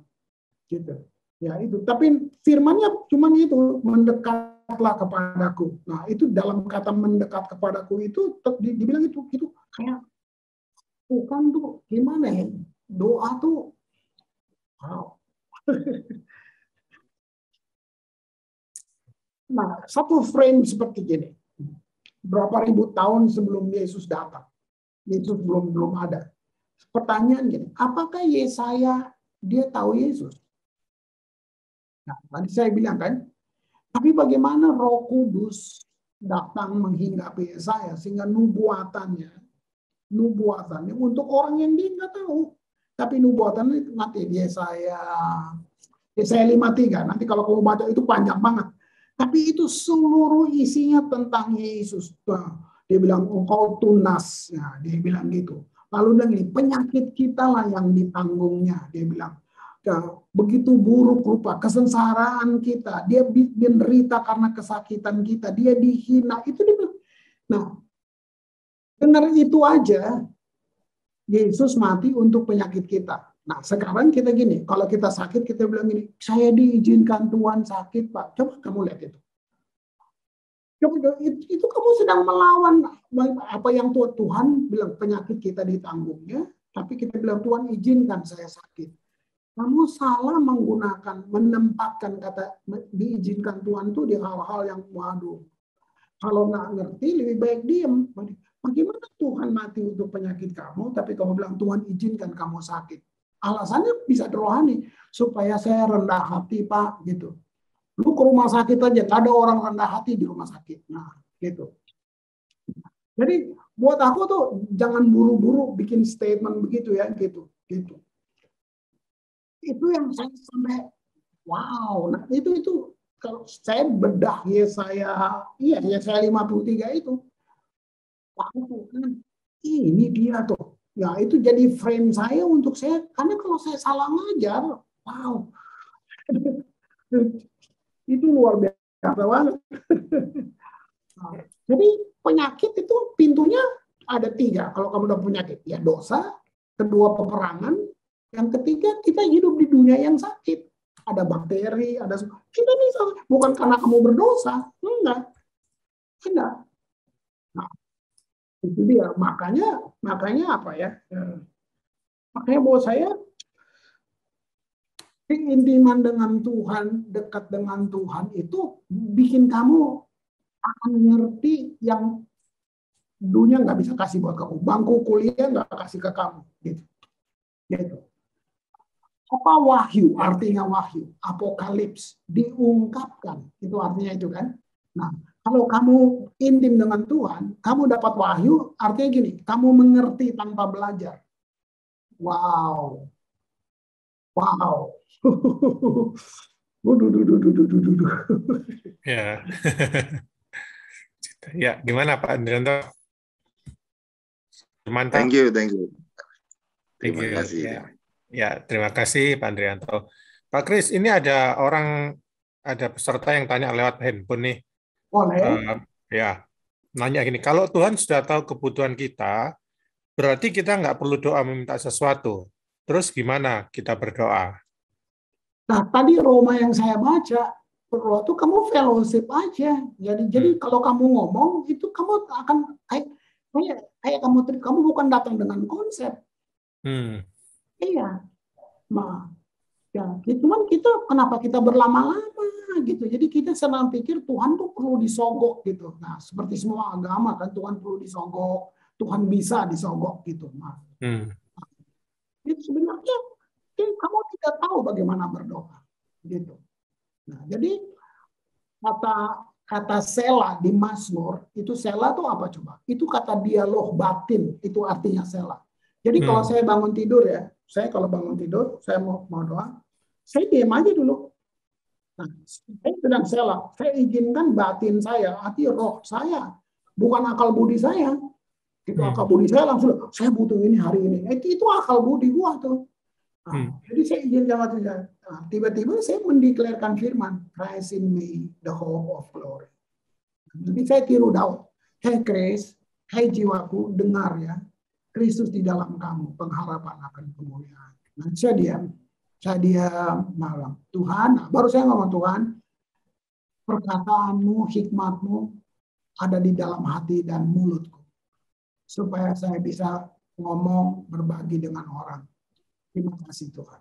gitu. Ya itu. Tapi firmannya cuma itu, mendekatlah kepadaku. Nah, itu dalam kata mendekat kepadaku itu dibilang itu kayak bukan tuh gimana ya? Doa tuh wow. Nah, satu frame seperti gini. Berapa ribu tahun sebelum Yesus datang. Yesus belum ada. Pertanyaan gini, apakah Yesaya dia tahu Yesus? Nah, tadi saya bilang kan, tapi bagaimana Roh Kudus datang menghinggapi Yesaya sehingga nubuatannya untuk orang yang dia nggak tahu. Tapi nubuatannya nanti Yesaya 53. Nanti kalau kamu baca itu panjang banget. Tapi itu seluruh isinya tentang Yesus. Dia bilang engkau tunas. Nah, dia bilang gitu. Lalu dia bilang penyakit kita lah yang ditanggungnya. Dia bilang begitu buruk rupa kesengsaraan kita. Dia menderita karena kesakitan kita. Dia dihina. Itu dia bilang. Nah, dengar itu aja. Yesus mati untuk penyakit kita. Nah, sekarang kita gini, kalau kita sakit, kita bilang gini, saya diizinkan Tuhan sakit, Pak. Coba kamu lihat itu. Coba, itu kamu sedang melawan apa yang Tuhan bilang, penyakit kita ditanggungnya, tapi kita bilang, Tuhan izinkan saya sakit. Kamu salah menggunakan, menempatkan kata diizinkan Tuhan itu di hal-hal yang waduh. Kalau nggak ngerti, lebih baik diam. Bagaimana Tuhan mati untuk penyakit kamu, tapi kamu bilang Tuhan izinkan kamu sakit. Alasannya bisa rohani, supaya saya rendah hati, Pak, gitu. Lu ke rumah sakit aja, nggak ada orang rendah hati di rumah sakit. Nah, gitu. Jadi buat aku tuh jangan buru-buru bikin statement begitu ya, gitu. Itu yang saya sampai wow. Nah, itu kalau saya bedah Yesaya 53 itu. Wow, ini dia tuh. Ya, itu jadi frame saya untuk saya, karena kalau saya salah ngajar, wow. Itu luar biasa banget. Jadi penyakit itu pintunya ada 3. Kalau kamu udah penyakit, ya dosa, kedua peperangan, yang ketiga kita hidup di dunia yang sakit. Ada bakteri, ada kita bisa bukan karena kamu berdosa, enggak. Nah, itu dia. Makanya apa ya? Makanya buat saya keintiman dengan Tuhan, dekat dengan Tuhan itu bikin kamu akan ngerti yang dunia nggak bisa kasih buat kamu. Bangku kuliah nggak kasih ke kamu. Gitu. Apa wahyu? Artinya wahyu. Apokalips. Diungkapkan. Itu artinya itu kan. Nah, kalau kamu intim dengan Tuhan, kamu dapat wahyu, artinya gini, kamu mengerti tanpa belajar. Wow. Ya. Ya, gimana Pak Andrianto? Mantap. Thank you. Terima kasih. Ya, terima kasih Pak Andrianto. Pak Kris, ini ada peserta yang tanya lewat handphone nih. Boleh. Ya, nanya gini, kalau Tuhan sudah tahu kebutuhan kita, berarti kita nggak perlu doa meminta sesuatu. Terus gimana kita berdoa? Nah, tadi Roma yang saya baca, berdoa itu kamu fellowship aja. Jadi kalau kamu ngomong, itu kamu akan kayak kamu bukan datang dengan konsep. Iya. Nah, ya, cuman kenapa kita berlama-lama gitu. Jadi kita senang pikir Tuhan tuh perlu disogok gitu. Nah, seperti semua agama kan Tuhan perlu disogok, Tuhan bisa disogok gitu. Nah, itu sebenarnya kamu tidak tahu bagaimana berdoa gitu. Nah, jadi kata sela di Mazmur itu sela itu apa coba? Itu kata dialog batin, itu artinya sela. Jadi kalau saya bangun tidur ya, kalau bangun tidur, saya mau doa, saya diam aja dulu. Nah, saya sedang sela, saya izinkan batin saya, hati roh saya, bukan akal budi saya. Itu akal budi saya langsung, saya butuh ini hari ini. Itu akal budi gua tuh. Jadi saya izin sama Tuhan. Tiba-tiba saya mendeklarasikan firman, Christ in me, the hope of glory. Jadi saya tiru Daud. Hai Chris, hai jiwaku, dengar ya. Kristus di dalam kamu, pengharapan akan kemuliaan. Nah, saya diam malam. Tuhan, baru saya ngomong, Tuhan, perkataanmu, hikmatmu ada di dalam hati dan mulutku. Supaya saya bisa ngomong, berbagi dengan orang. Terima kasih Tuhan.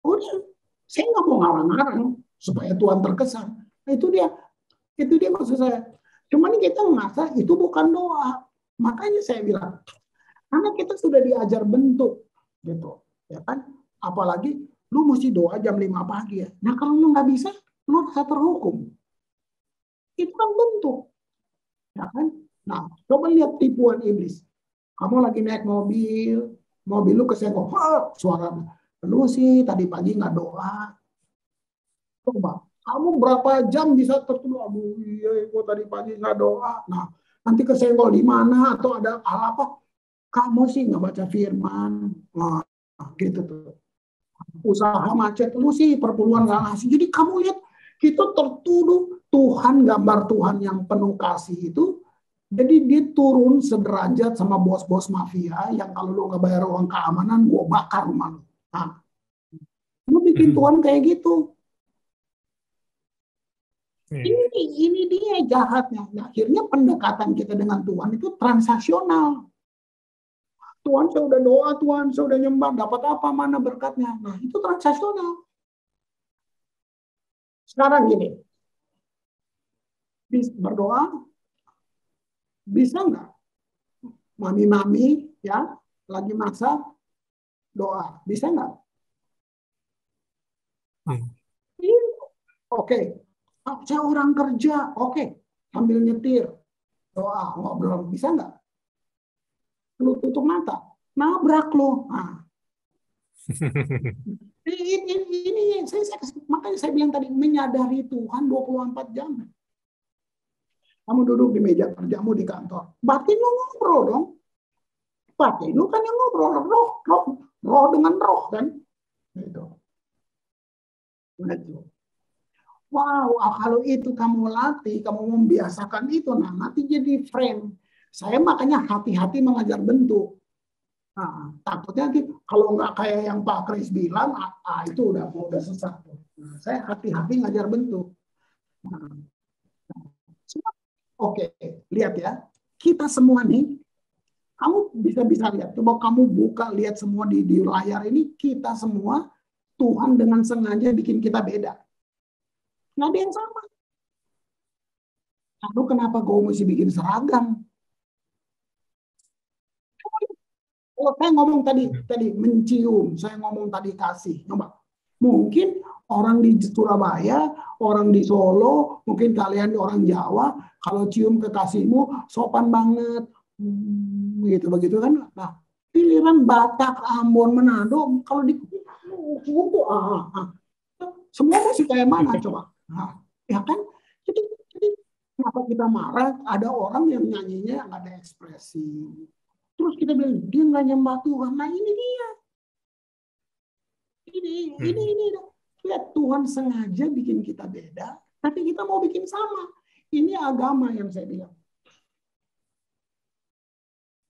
Udah, saya nggak mau ngarang-ngarang supaya Tuhan terkesan. Nah, itu dia maksud saya. Cuman kita merasa itu bukan doa. Makanya saya bilang, karena kita sudah diajar bentuk, gitu, ya kan? Apalagi lu mesti doa jam 5 pagi ya. Nah kalau lu nggak bisa, lu rasa terhukum. Itu kan bentuk, ya kan? Nah, coba lihat tipuan iblis. Kamu lagi naik mobil lu kesenggol, suara lu sih tadi pagi nggak doa. Coba, kamu berapa jam bisa tertuduh? Aduh, iya, gua tadi pagi nggak doa. Nah, nanti kesenggol di mana atau ada hal apa? Kamu sih nggak baca firman, nah, gitu tuh. Usaha macet, lu sih perpuluhan nggak ngasih. Jadi kamu lihat, kita tertuduh. Tuhan, gambar Tuhan yang penuh kasih itu. Jadi dia turun sederajat sama bos-bos mafia yang kalau lu nggak bayar uang keamanan, gua bakar rumah lu. Nah, lu bikin Tuhan kayak gitu. Ini dia jahatnya. Nah, akhirnya pendekatan kita dengan Tuhan itu transaksional. Tuhan, saya udah doa, Tuhan, saya udah nyembah, dapat apa, mana berkatnya. Nah, itu transaksional. Sekarang gini, berdoa, bisa nggak? Mami-mami, ya, lagi masak, doa. Bisa nggak? Oke. Saya orang kerja, oke. Sambil nyetir, doa, ngobrol. Bisa nggak? Lu tutup mata, nabrak lo. Nah. Ini makanya saya bilang tadi, menyadari Tuhan 24 jam. Kamu duduk di meja kerjamu di kantor, batin lu ngobrol dong. Batin lu kan yang ngobrol, roh dengan roh kan. Gitu. Wow, kalau itu kamu latih, kamu membiasakan itu, nah nanti jadi frame. Saya makanya hati-hati mengajar bentuk. Nah, takutnya nanti kalau nggak kayak yang Pak Kris bilang, itu udah sesat. Nah, saya hati-hati ngajar bentuk. Nah, oke, lihat ya. Kita semua nih, kamu bisa lihat. Coba kamu buka, lihat semua di layar ini. Kita semua, Tuhan dengan sengaja bikin kita beda. Nggak ada yang sama. Lalu kenapa gue mesti bikin seragam? Kalau saya ngomong tadi mencium, saya ngomong tadi kasih. Coba. Mungkin orang di Surabaya, orang di Solo, mungkin kalian orang Jawa, kalau cium kekasihmu sopan banget, gitu begitu kan? Nah, pilihan Batak, Ambon, Manado, kalau di semua masih kayak mana coba? Nah, ya kan? Jadi kenapa kita marah? Ada orang yang nyanyinya nggak ada ekspresi. Terus kita bilang dia nggak nyembah Tuhan. Nah ini dia. Ini lihat, Tuhan sengaja bikin kita beda, tapi kita mau bikin sama. Ini agama yang saya bilang.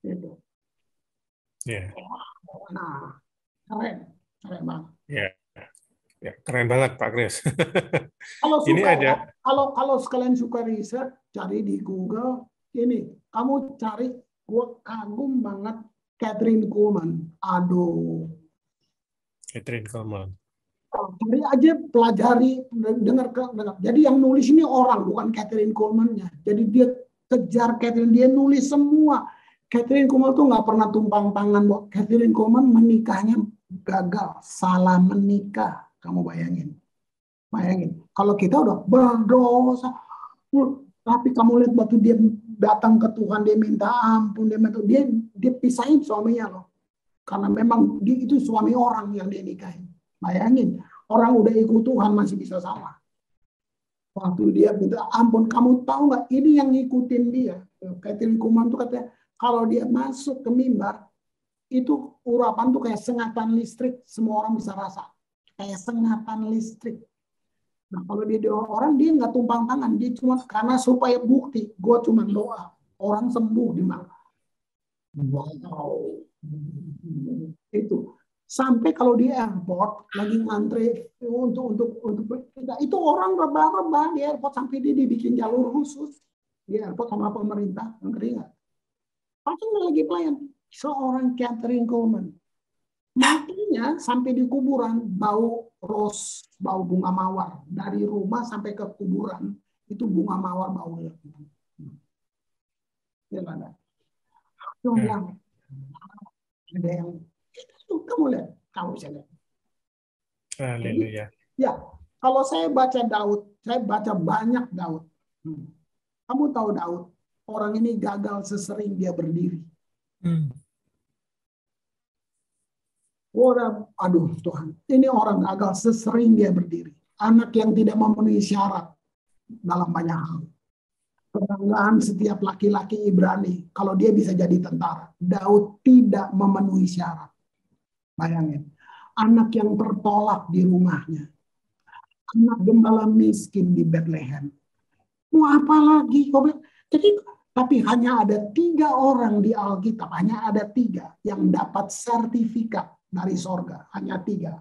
Gitu. Yeah. Nah, keren banget. Ya, keren banget Pak Kris. Kalau suka, ini ada. Kalau sekalian suka riset, cari di Google. Ini kamu cari, gue kagum banget Kathryn Kuhlman. Aduh. Kathryn Kuhlman. Cari aja, pelajari, dengar. Jadi yang nulis ini orang, bukan Kathryn Kuhlman-nya. Jadi dia kejar Kathryn, dia nulis semua. Kathryn Kuhlman tuh nggak pernah tumpang tangan. Kathryn Kuhlman menikahnya gagal, salah menikah. Kamu bayangin. Kalau kita udah berdosa, tapi kamu lihat waktu dia datang ke Tuhan, dia minta ampun, dia pisahin suaminya loh. Karena memang dia itu suami orang yang dia nikahin. Bayangin, orang udah ikut Tuhan masih bisa salah. Waktu dia minta ampun, kamu tahu nggak? Ini yang ngikutin dia. Kathryn Kuhlman tuh katanya, kalau dia masuk ke mimbar, Itu urapan tuh kayak sengatan listrik, semua orang bisa rasa. Kayak sengatan listrik. Nah kalau dia doa orang, dia nggak tumpang tangan, dia cuma karena supaya bukti, gue cuma doa, orang sembuh di mana. Wow, itu sampai kalau di airport lagi ngantri untuk itu orang rebah-rebah di airport sampai dia dibikin jalur khusus di airport sama pemerintah, ngeri nggak? Pasti lagi pelayan seorang Catherine Coleman matinya sampai di kuburan bau ros, bau bunga mawar dari rumah sampai ke kuburan itu bunga mawar baunya. Ya ada. Yang ada yang itu kamu lihat, kamu bisa lihat. Haleluya. Ya, kalau saya baca Daud, saya baca banyak Daud. Kamu tahu Daud, orang ini gagal sesering dia berdiri. Orang, aduh Tuhan, ini orang gagal sesering dia berdiri. Anak yang tidak memenuhi syarat dalam banyak hal. Kebanggaan setiap laki-laki Ibrani, kalau dia bisa jadi tentara. Daud tidak memenuhi syarat. Bayangin, anak yang tertolak di rumahnya. Anak gembala miskin di Bethlehem. Mau apa lagi? Jadi, tapi hanya ada 3 orang di Alkitab, hanya ada 3 yang dapat sertifikat dari sorga, hanya 3.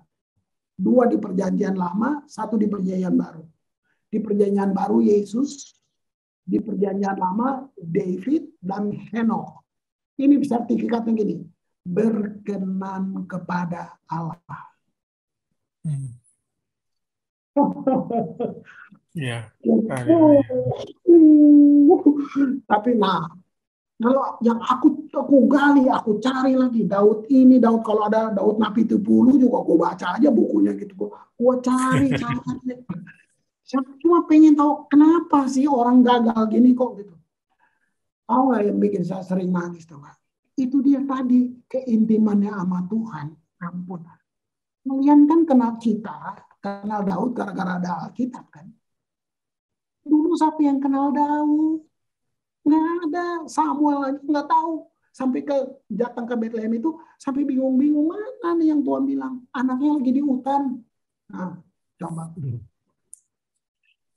2 di perjanjian lama, 1 di perjanjian baru. Di perjanjian baru Yesus, di perjanjian lama David dan Henokh. Ini sertifikatnya gini, berkenan kepada Allah. Ya. Tapi kalau yang aku gali, aku cari lagi Daud ini, Daud kalau ada Daud Nabi 70 juga aku baca aja bukunya gitu. Gua cari saya cuma pengen tahu kenapa sih orang gagal gini kok gitu. Tahu nggak yang bikin saya sering nangis tuh Pak? Itu dia tadi keintimannya sama Tuhan. Ampun. Kalian kan kenal Daud gara-gara ada Alkitab kan. Dulu siapa yang kenal Daud? Nggak ada. Samuel lagi nggak tahu. Sampai datang ke Bethlehem itu sampai bingung-bingung mana nih yang Tuhan bilang anaknya lagi di hutan. Nah, coba.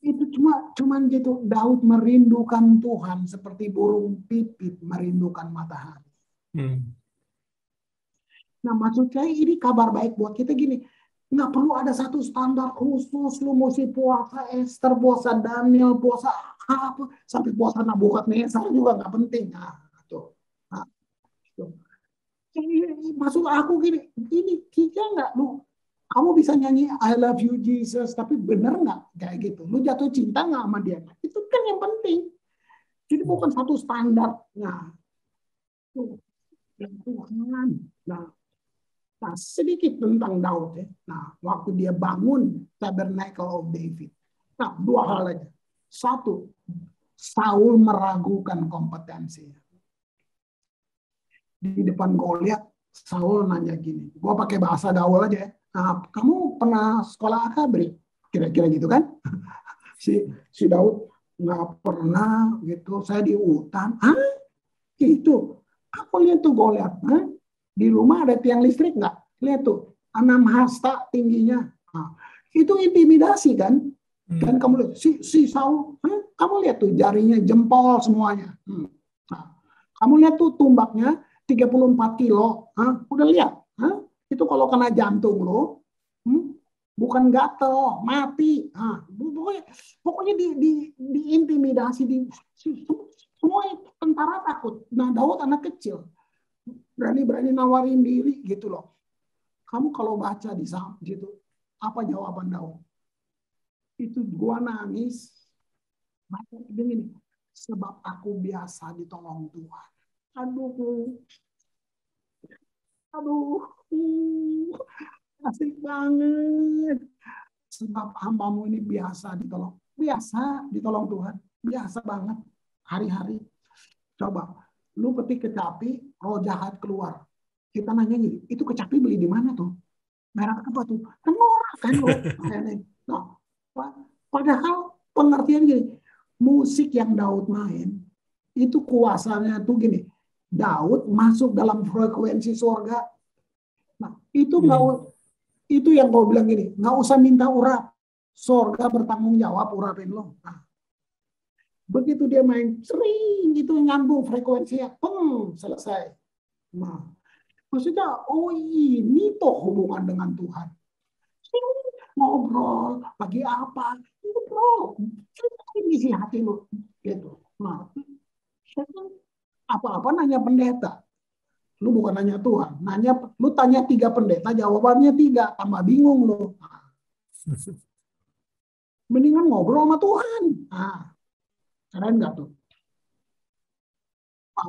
Itu cuman gitu. Daud merindukan Tuhan seperti burung pipit merindukan matahari. Nah maksud saya ini kabar baik buat kita gini. Nggak perlu ada satu standar khusus. Lu mesti puasa Esther, puasa Daniel, puasa apa. Sampai puasa Nabukadnezar juga nggak penting. Nah, tuh. Maksud aku gini. Ini kita nggak lu. Kamu bisa nyanyi I love you Jesus, tapi bener nggak kayak gitu? Lu jatuh cinta nggak sama dia? Itu kan yang penting. Jadi bukan satu standar. Nah, Tuhan. Nah, sedikit tentang Daud ya. Nah, waktu dia bangun Tabernacle of David. Nah, 2 hal aja. 1, Saul meragukan kompetensinya. Di depan Goliat, Saul nanya gini. Gua pakai bahasa gaul aja ya. Nah, kamu pernah sekolah akabri? Kira-kira gitu kan? Si Daud nggak pernah gitu. Saya di hutan. Itu. Aku lihat tuh Goliat. Di rumah ada tiang listrik nggak? Lihat tuh. 6 hasta tingginya. Nah, itu intimidasi kan? Dan kamu lihat. Si Saul. Kamu lihat tuh jarinya jempol semuanya. Nah, kamu lihat tuh tumbaknya 34 kilo. Udah lihat? Itu kalau kena jantung lo, bukan gatel, mati. Pokoknya diintimidasi, semua tentara takut. Nah, Daud anak kecil, berani nawarin diri gitu loh. Kamu kalau baca di situ, apa jawaban Daud? Itu gua nangis. Begini, sebab aku biasa ditolong Tuhan. Aduh, asik banget. Sebab hambamu ini biasa ditolong Tuhan, biasa banget hari-hari. Coba, lu petik kecapi, roh jahat keluar. Kita nanya gini, itu kecapi beli di mana tuh? Merek apa tuh? Kan norak kan lo. Nah, padahal pengertian gini, musik yang Daud main itu kuasanya tuh gini. Daud masuk dalam frekuensi surga. Nah, itu itu yang gue bilang gini, nggak usah minta urap. Surga bertanggung jawab urapin lo. Nah, begitu dia main sering gitu nyambung frekuensinya, selesai. Nah, maksudnya, oh ini toh hubungan dengan Tuhan. Ngobrol, lagi apa? Ngobrol, isi hati lo, gitu. Nah, apa-apa nanya pendeta. Lu bukan nanya Tuhan, lu tanya 3 pendeta, jawabannya 3, tambah bingung lu. Nah, mendingan ngobrol sama Tuhan. Nah, keren nggak tuh?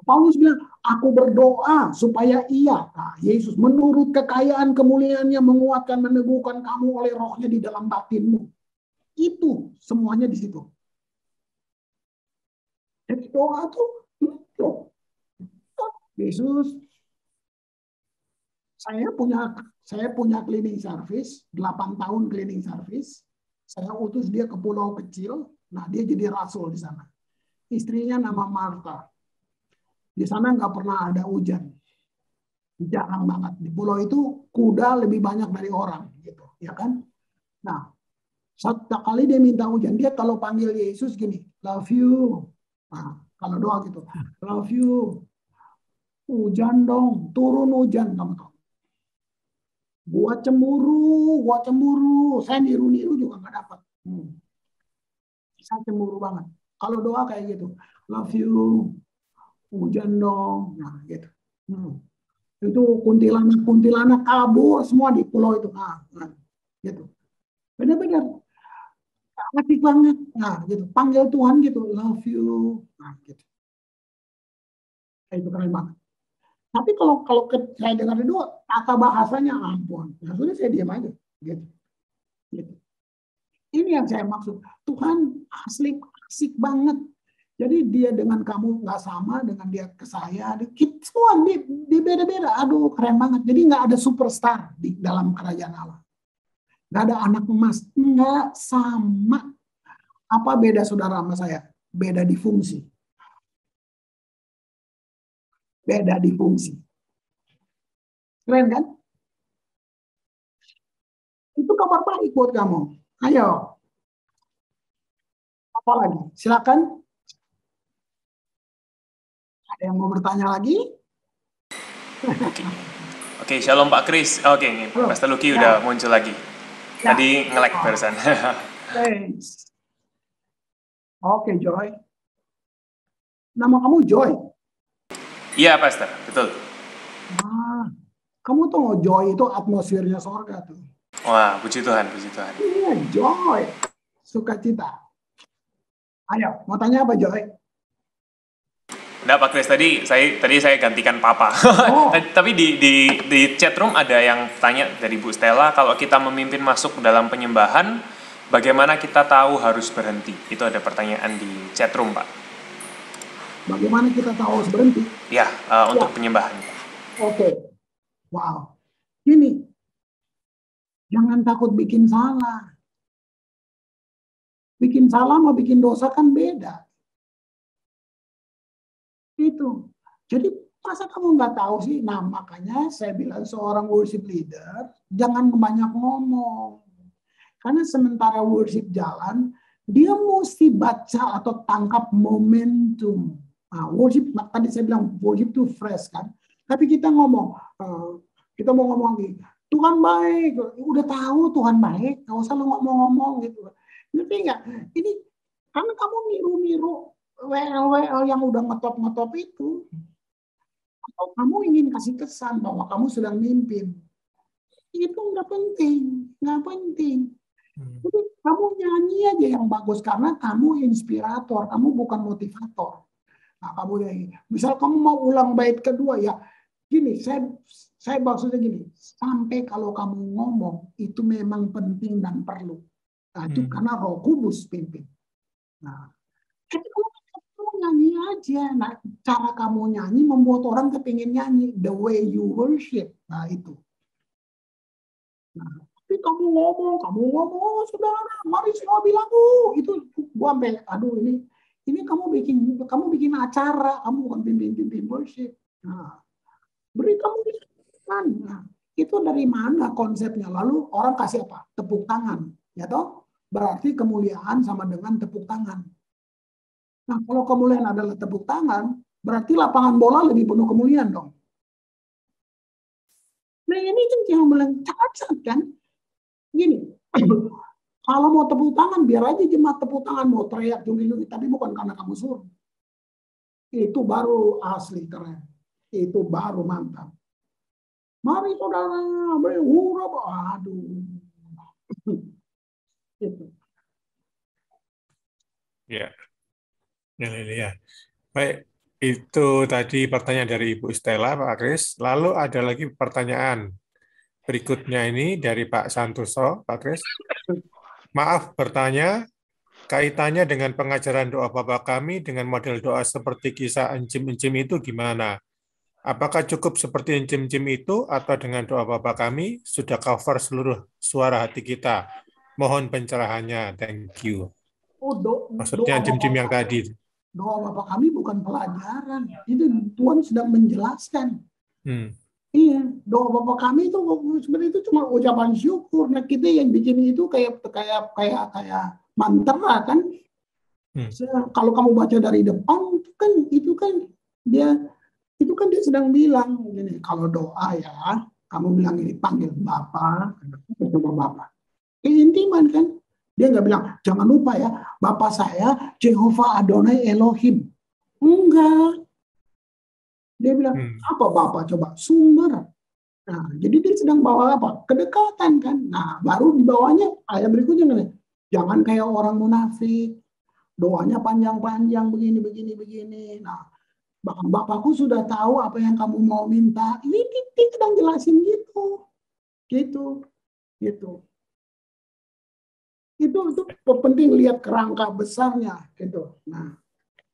Paulus bilang, aku berdoa supaya ia, Yesus, menurut kekayaan kemuliaannya menguatkan, meneguhkan kamu oleh rohnya di dalam batinmu. Itu semuanya di situ. Jadi doa tuh, Yesus, saya punya cleaning service, 8 tahun cleaning service. Saya utus dia ke pulau kecil, nah dia jadi rasul di sana. Istrinya nama Martha. Di sana nggak pernah ada hujan. Jarang banget. Di pulau itu kuda lebih banyak dari orang, gitu, ya kan? Nah, satu kali dia minta hujan, dia kalau panggil Yesus gini, love you. Nah, kalau doa gitu, love you. Hujan dong, turun hujan, kamu tahu. Gua cemburu. Saya niru juga nggak dapat. Saya cemburu banget. Kalau doa kayak gitu, love you. Hujan dong, nah gitu. Itu kuntilanak kabur semua di pulau itu, gitu. Benar-benar asik banget, nah gitu. Panggil Tuhan gitu, love you, nah gitu. Itu keren banget. Tapi kalau saya dengar itu tata bahasanya ampun, ya sudah saya diam aja, gitu. Ini yang saya maksud. Tuhan asik banget. Jadi dia dengan kamu nggak sama, dengan dia ke saya, semua di beda-beda. Aduh, keren banget. Jadi nggak ada superstar di dalam kerajaan Allah. Nggak ada anak emas. Nggak sama. Apa beda saudara sama saya? Beda di fungsi. Beda di fungsi. Keren kan? Itu kabar baik buat kamu. Ayo. Apa lagi? Silakan. Ada yang mau bertanya lagi? Oke, shalom Pak Kris. Oke, Pastor Lucky udah muncul lagi. Tadi nge-lag barusan. Thanks. Oke, Joy. Nama kamu Joy? Iya, Pastor. Betul. Kamu tuh Joy itu atmosfernya surga tuh. Wah, puji Tuhan, puji Tuhan. Iya, Joy. Sukacita. Ayo, mau tanya apa, Joy? Enggak, Pak Kris, tadi saya gantikan Papa. Tapi di chat room ada yang tanya dari Bu Stella, kalau kita memimpin masuk dalam penyembahan, bagaimana kita tahu harus berhenti? Itu ada pertanyaan di chat room, Pak. Bagaimana kita tahu harus berhenti? Ya, untuk penyembahan. Oke. Wow. Ini, jangan takut bikin salah. Bikin salah sama bikin dosa kan beda. Itu. Jadi masa kamu nggak tahu sih? Nah, makanya saya bilang seorang worship leader jangan banyak ngomong. Karena sementara worship jalan, dia mesti baca atau tangkap momentum. Nah, worship, tadi saya bilang worship itu fresh kan. Tapi kita ngomong, kita mau ngomong lagi, Tuhan baik, udah tahu Tuhan baik, nggak usah lu ngomong-ngomong gitu. Ngerti nggak? Ini karena kamu niru-niru WL yang udah ngetop itu, atau kamu ingin kasih kesan bahwa kamu sedang mimpin, itu nggak penting. Jadi kamu nyanyi aja yang bagus karena kamu inspirator, kamu bukan motivator. Nah, kamu nyanyi. Misal kamu mau ulang bait kedua ya, gini, saya maksudnya gini, sampai kalau kamu ngomong itu memang penting dan perlu. Nah, itu karena Roh Kudus pimpin. Nah, kamu nyanyi aja. Nah, cara kamu nyanyi membuat orang kepingin nyanyi. The way you worship. Nah, itu. Nah, tapi kamu ngomong, saudara, mari semua bilang, itu gua sampai, aduh ini kamu bikin acara, kamu bukan pimpin worship. Nah, beri kemuliaan. Nah, itu dari mana konsepnya? Lalu orang kasih apa? Tepuk tangan. Ya toh? Berarti kemuliaan sama dengan tepuk tangan. Nah, kalau kemuliaan adalah tepuk tangan, berarti lapangan bola lebih penuh kemuliaan dong. Nah, ini kan yang bilang cacat kan? Gini, kalau mau tepuk tangan, biar aja jemaat tepuk tangan, mau teriak, jungi-jungi, tapi bukan karena kamu suruh. Itu baru asli keren. Itu baru mantap. Mari saudara, berhuruf. Aduh. Itu. Ya, ya. Baik, itu tadi pertanyaan dari Ibu Stella, Pak Kris. Lalu ada lagi pertanyaan berikutnya ini dari Pak Santoso, Pak Kris. Maaf bertanya, kaitannya dengan pengajaran doa Bapa kami dengan model doa seperti kisah encim-encim itu gimana? Apakah cukup seperti encim-encim itu atau dengan doa Bapa kami sudah cover seluruh suara hati kita? Mohon pencerahannya. Thank you. Maksudnya encim-encim yang tadi. Doa Bapa kami bukan pelajaran. Itu Tuhan sedang menjelaskan. Iya, doa Bapa kami itu sebenarnya itu cuma ucapan syukur. Nah, kita yang bikin itu kayak mantra kan. Kalau kamu baca dari depan itu kan dia sedang bilang gini, kalau doa ya, kamu bilang ini panggil Bapa, coba Bapa. Intiman kan. Dia nggak bilang, jangan lupa ya, Bapa saya Jehovah Adonai Elohim. Enggak. Dia bilang, apa Bapa? Coba, sumber. Nah, jadi dia sedang bawa apa? Kedekatan kan. Nah, baru di bawahnya, ayat berikutnya nih, jangan kayak orang munafik. Doanya panjang-panjang, begini. Nah, bahkan Bapakku sudah tahu apa yang kamu mau minta. Ini dia sedang jelasin gitu. Gitu. Itu penting lihat kerangka besarnya gitu. Nah,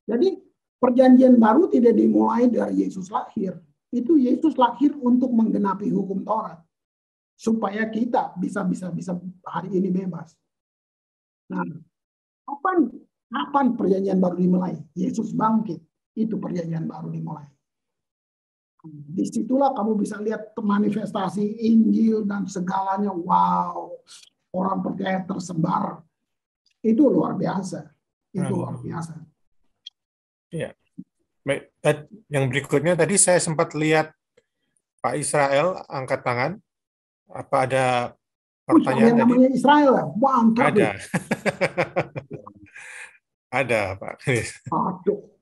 jadi perjanjian baru tidak dimulai dari Yesus lahir. Itu Yesus lahir untuk menggenapi hukum Taurat supaya kita bisa hari ini bebas. Nah, kapan perjanjian baru dimulai? Yesus bangkit, itu perjanjian baru dimulai. Disitulah kamu bisa lihat manifestasi Injil dan segalanya. Wow. Orang percaya tersebar. Itu luar biasa. Ya. Baik, yang berikutnya tadi saya sempat lihat Pak Israel angkat tangan. Apa ada pertanyaan tadi? Namanya Israel. Mantap. Ada. Ada, Pak Kris. Aduh.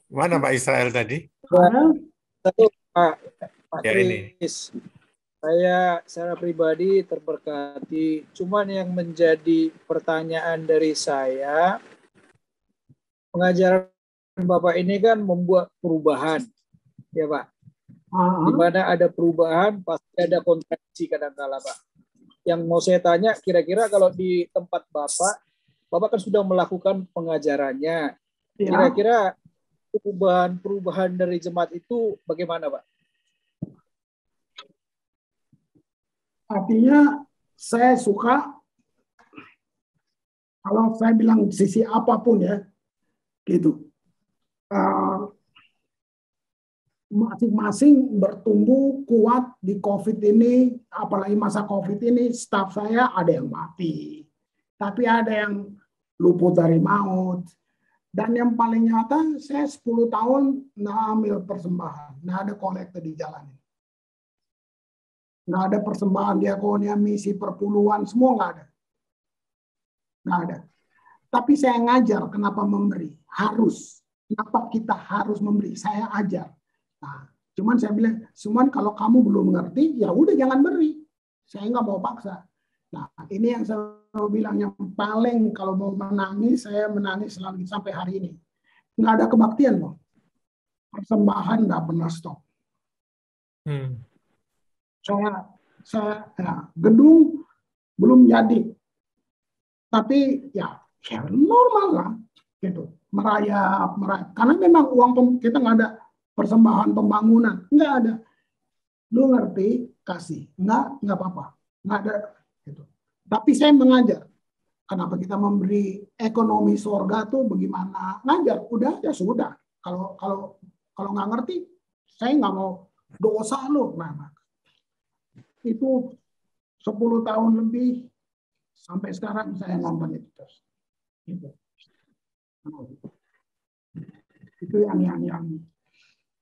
Mana Pak Israel tadi? Pak ya, Kris. Saya secara pribadi terberkati. Cuman yang menjadi pertanyaan dari saya, pengajaran Bapak ini kan membuat perubahan, ya Pak. Di mana ada perubahan, pasti ada kontraksi kadang-kala, Pak. Yang mau saya tanya, kira-kira kalau di tempat Bapak kan sudah melakukan pengajarannya. Kira-kira perubahan dari jemaat itu bagaimana, Pak? Artinya saya suka kalau saya bilang sisi apapun ya, gitu. Masing-masing bertumbuh kuat di COVID ini, apalagi masa COVID ini, staf saya ada yang mati, tapi ada yang luput dari maut. Dan yang paling nyata, saya 10 tahun nggak ambil persembahan, nggak ada kolekte di jalan. Nggak ada persembahan diakonia, misi, perpuluhan, semua nggak ada. Nggak ada. Tapi saya ngajar kenapa memberi. Harus. Kenapa kita harus memberi. Saya ajar. Nah, cuman saya bilang, kalau kamu belum mengerti, ya udah jangan beri. Saya nggak mau paksa. Nah, ini yang saya bilang yang paling kalau mau menangis, saya menangis selalu sampai hari ini. Nggak ada kebaktian loh. Persembahan nggak pernah stop. Saya gedung belum jadi, tapi ya normal lah gitu, merayap karena memang uang kita nggak ada, persembahan pembangunan nggak ada, lu ngerti kasih, nggak apa-apa, nggak ada gitu. Tapi saya mengajar kenapa kita memberi ekonomi surga tuh bagaimana, ngajar udah ya sudah, kalau nggak ngerti saya nggak mau dosa lo. Nah, itu 10 tahun lebih sampai sekarang saya nonton itu terus. Gitu. Itu yang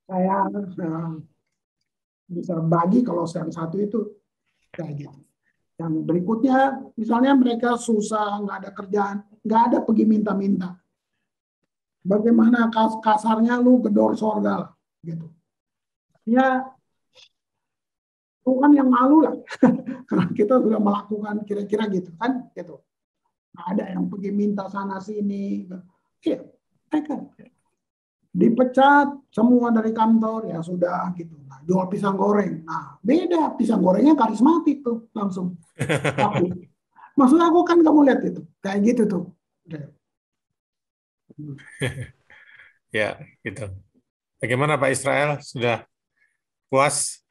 saya bisa bagi. Kalau yang satu itu kayak gitu. Yang berikutnya, misalnya mereka susah, nggak ada kerjaan, nggak ada pergi minta-minta. Bagaimana kasarnya lu gedor sorga, gitu. Ya, Tuhan yang malu lah. Karena kita sudah melakukan kira-kira gitu kan, gitu. Nggak ada yang pergi minta sana sini. Ya, mereka dipecat semua dari kantor, ya sudah gitu. Nah, jual pisang goreng. Nah, beda, pisang gorengnya karismatik tuh langsung. Maksud aku kan kamu lihat itu, kayak gitu tuh. Ya, gitu. Bagaimana Pak Israel? Sudah puas?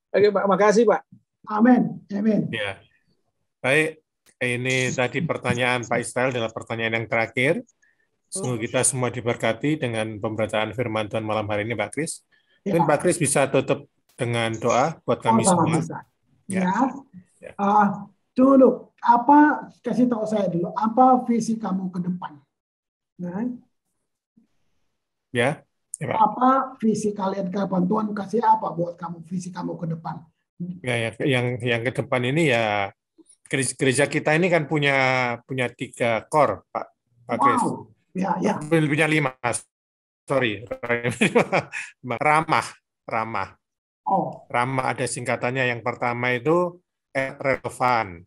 Oke, Pak. Makasih, Pak. Amin. Amin. Ya. Baik, ini tadi pertanyaan Pak Israel adalah pertanyaan yang terakhir. Semoga kita semua diberkati dengan pembacaan firman Tuhan malam hari ini, Pak Kris. Mungkin Pak Kris bisa tutup dengan doa buat kami semua. Bisa. Ya. Dulu, kasih tahu saya dulu, apa visi kamu ke depan? Nah, ya, Pak. Apa visi kalian ke depan? Tuhan kasih apa buat kamu, visi kamu ke depan? Ya, yang ke depan ini ya, gereja kita ini kan punya 3 core, Pak Kris. Wow. Ya. Punya 5, sorry. Ramah. Ramah ada singkatannya. Yang pertama itu relevan.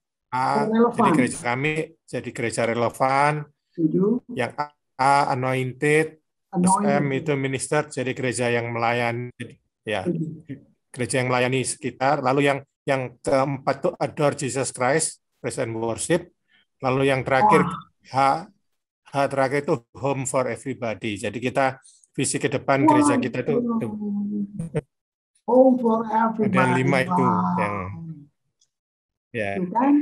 Jadi gereja kami jadi gereja relevan. Yang A anointed. M itu minister, jadi gereja yang melayani. Ya, gereja yang melayani sekitar. Lalu yang keempat itu adore Jesus Christ, praise and worship. Lalu yang terakhir H terakhir itu home for everybody. Jadi kita visi ke depan gereja kita itu home for everybody. Ada 5 itu yang ya. Itu kan?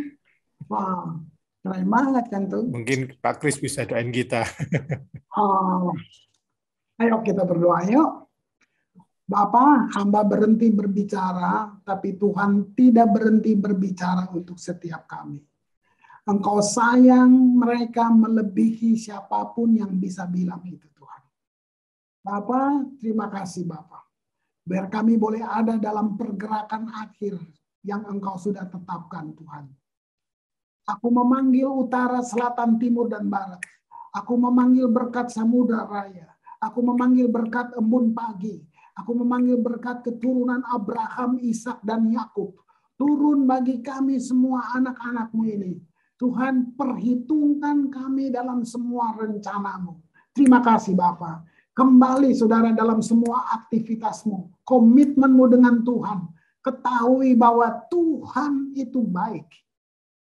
Wow, keren banget kan tuh. Mungkin Pak Kris bisa doain kita. Ayo kita berdoa yuk. Bapa, hamba berhenti berbicara, tapi Tuhan tidak berhenti berbicara untuk setiap kami. Engkau sayang mereka melebihi siapapun yang bisa bilang itu, Tuhan. Bapa, terima kasih Bapa. Biar kami boleh ada dalam pergerakan akhir yang Engkau sudah tetapkan, Tuhan. Aku memanggil utara, selatan, timur, dan barat. Aku memanggil berkat samudra raya. Aku memanggil berkat embun pagi. Aku memanggil berkat keturunan Abraham, Ishak, dan Yakub. Turun bagi kami semua anak-anak-Mu ini. Tuhan, perhitungkan kami dalam semua rencana-Mu. Terima kasih Bapa. Kembali saudara dalam semua aktivitas-Mu. Komitmen-Mu dengan Tuhan. Ketahui bahwa Tuhan itu baik.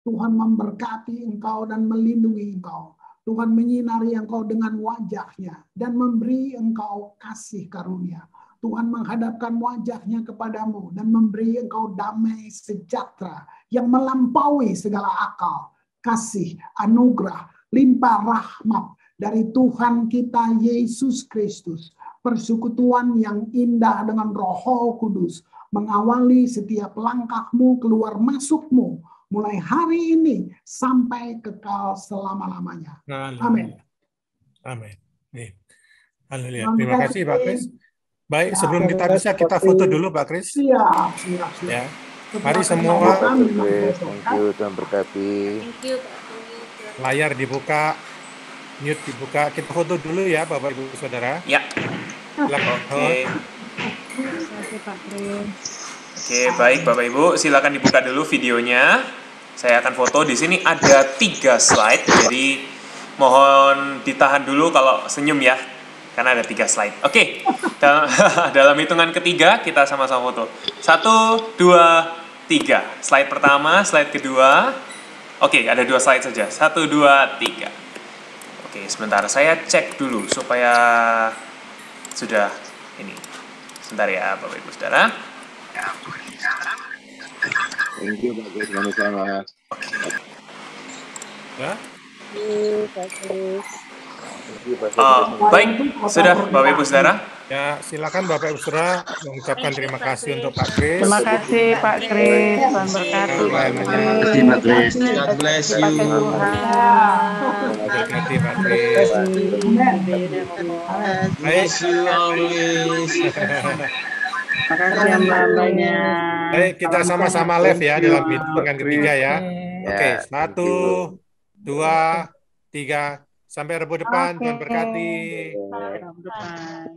Tuhan memberkati engkau dan melindungi engkau. Tuhan menyinari engkau dengan wajah-Nya dan memberi engkau kasih karunia. Tuhan menghadapkan wajah-Nya kepadamu dan memberi engkau damai sejahtera yang melampaui segala akal. Kasih, anugerah, limpah rahmat dari Tuhan kita Yesus Kristus. Persekutuan yang indah dengan Roh Kudus mengawali setiap langkahmu, keluar masukmu, mulai hari ini sampai kekal selama-lamanya. Amin. Amin. Haleluya. Terima kasih Pak Kris. Baik, sebelum kita bisa kita foto dulu Pak Kris. Siap. Ya. Mari semua. Thank you, Tuhan berkati. Layar dibuka, mute dibuka. Kita foto dulu ya Bapak Ibu Saudara. Ya. Oke. Oke, baik Bapak Ibu, silakan dibuka dulu videonya. Saya akan foto. Di sini ada 3 slide, jadi mohon ditahan dulu kalau senyum ya, karena ada 3 slide. Oke, dalam hitungan ketiga kita sama-sama foto. 1, 2, 3. Slide pertama, slide kedua. Oke, ada 2 slide saja. 1, 2, 3. Oke, sebentar saya cek dulu supaya sudah ini. Sebentar ya Bapak Ibu Saudara. Thank you, bagus, sama-sama. Ya. Baik, sudah Bapak Ibu Saudara. Ya, silakan Bapak Ibu Saudara mengucapkan terima kasih untuk Pak Kris. Terima kasih Pak Kris, Tuhan berkati Pak Kris. Terima kasih Pak Kris. God bless you. Berkati Pak Kris. Bless you always. Makasih yang banyak. Baik, kita sama-sama live ya dalam hitungan ketiga ya. Oke, 1, 2, 3. Sampai Rabu depan, Tuhan berkati. Sampai Rabu depan.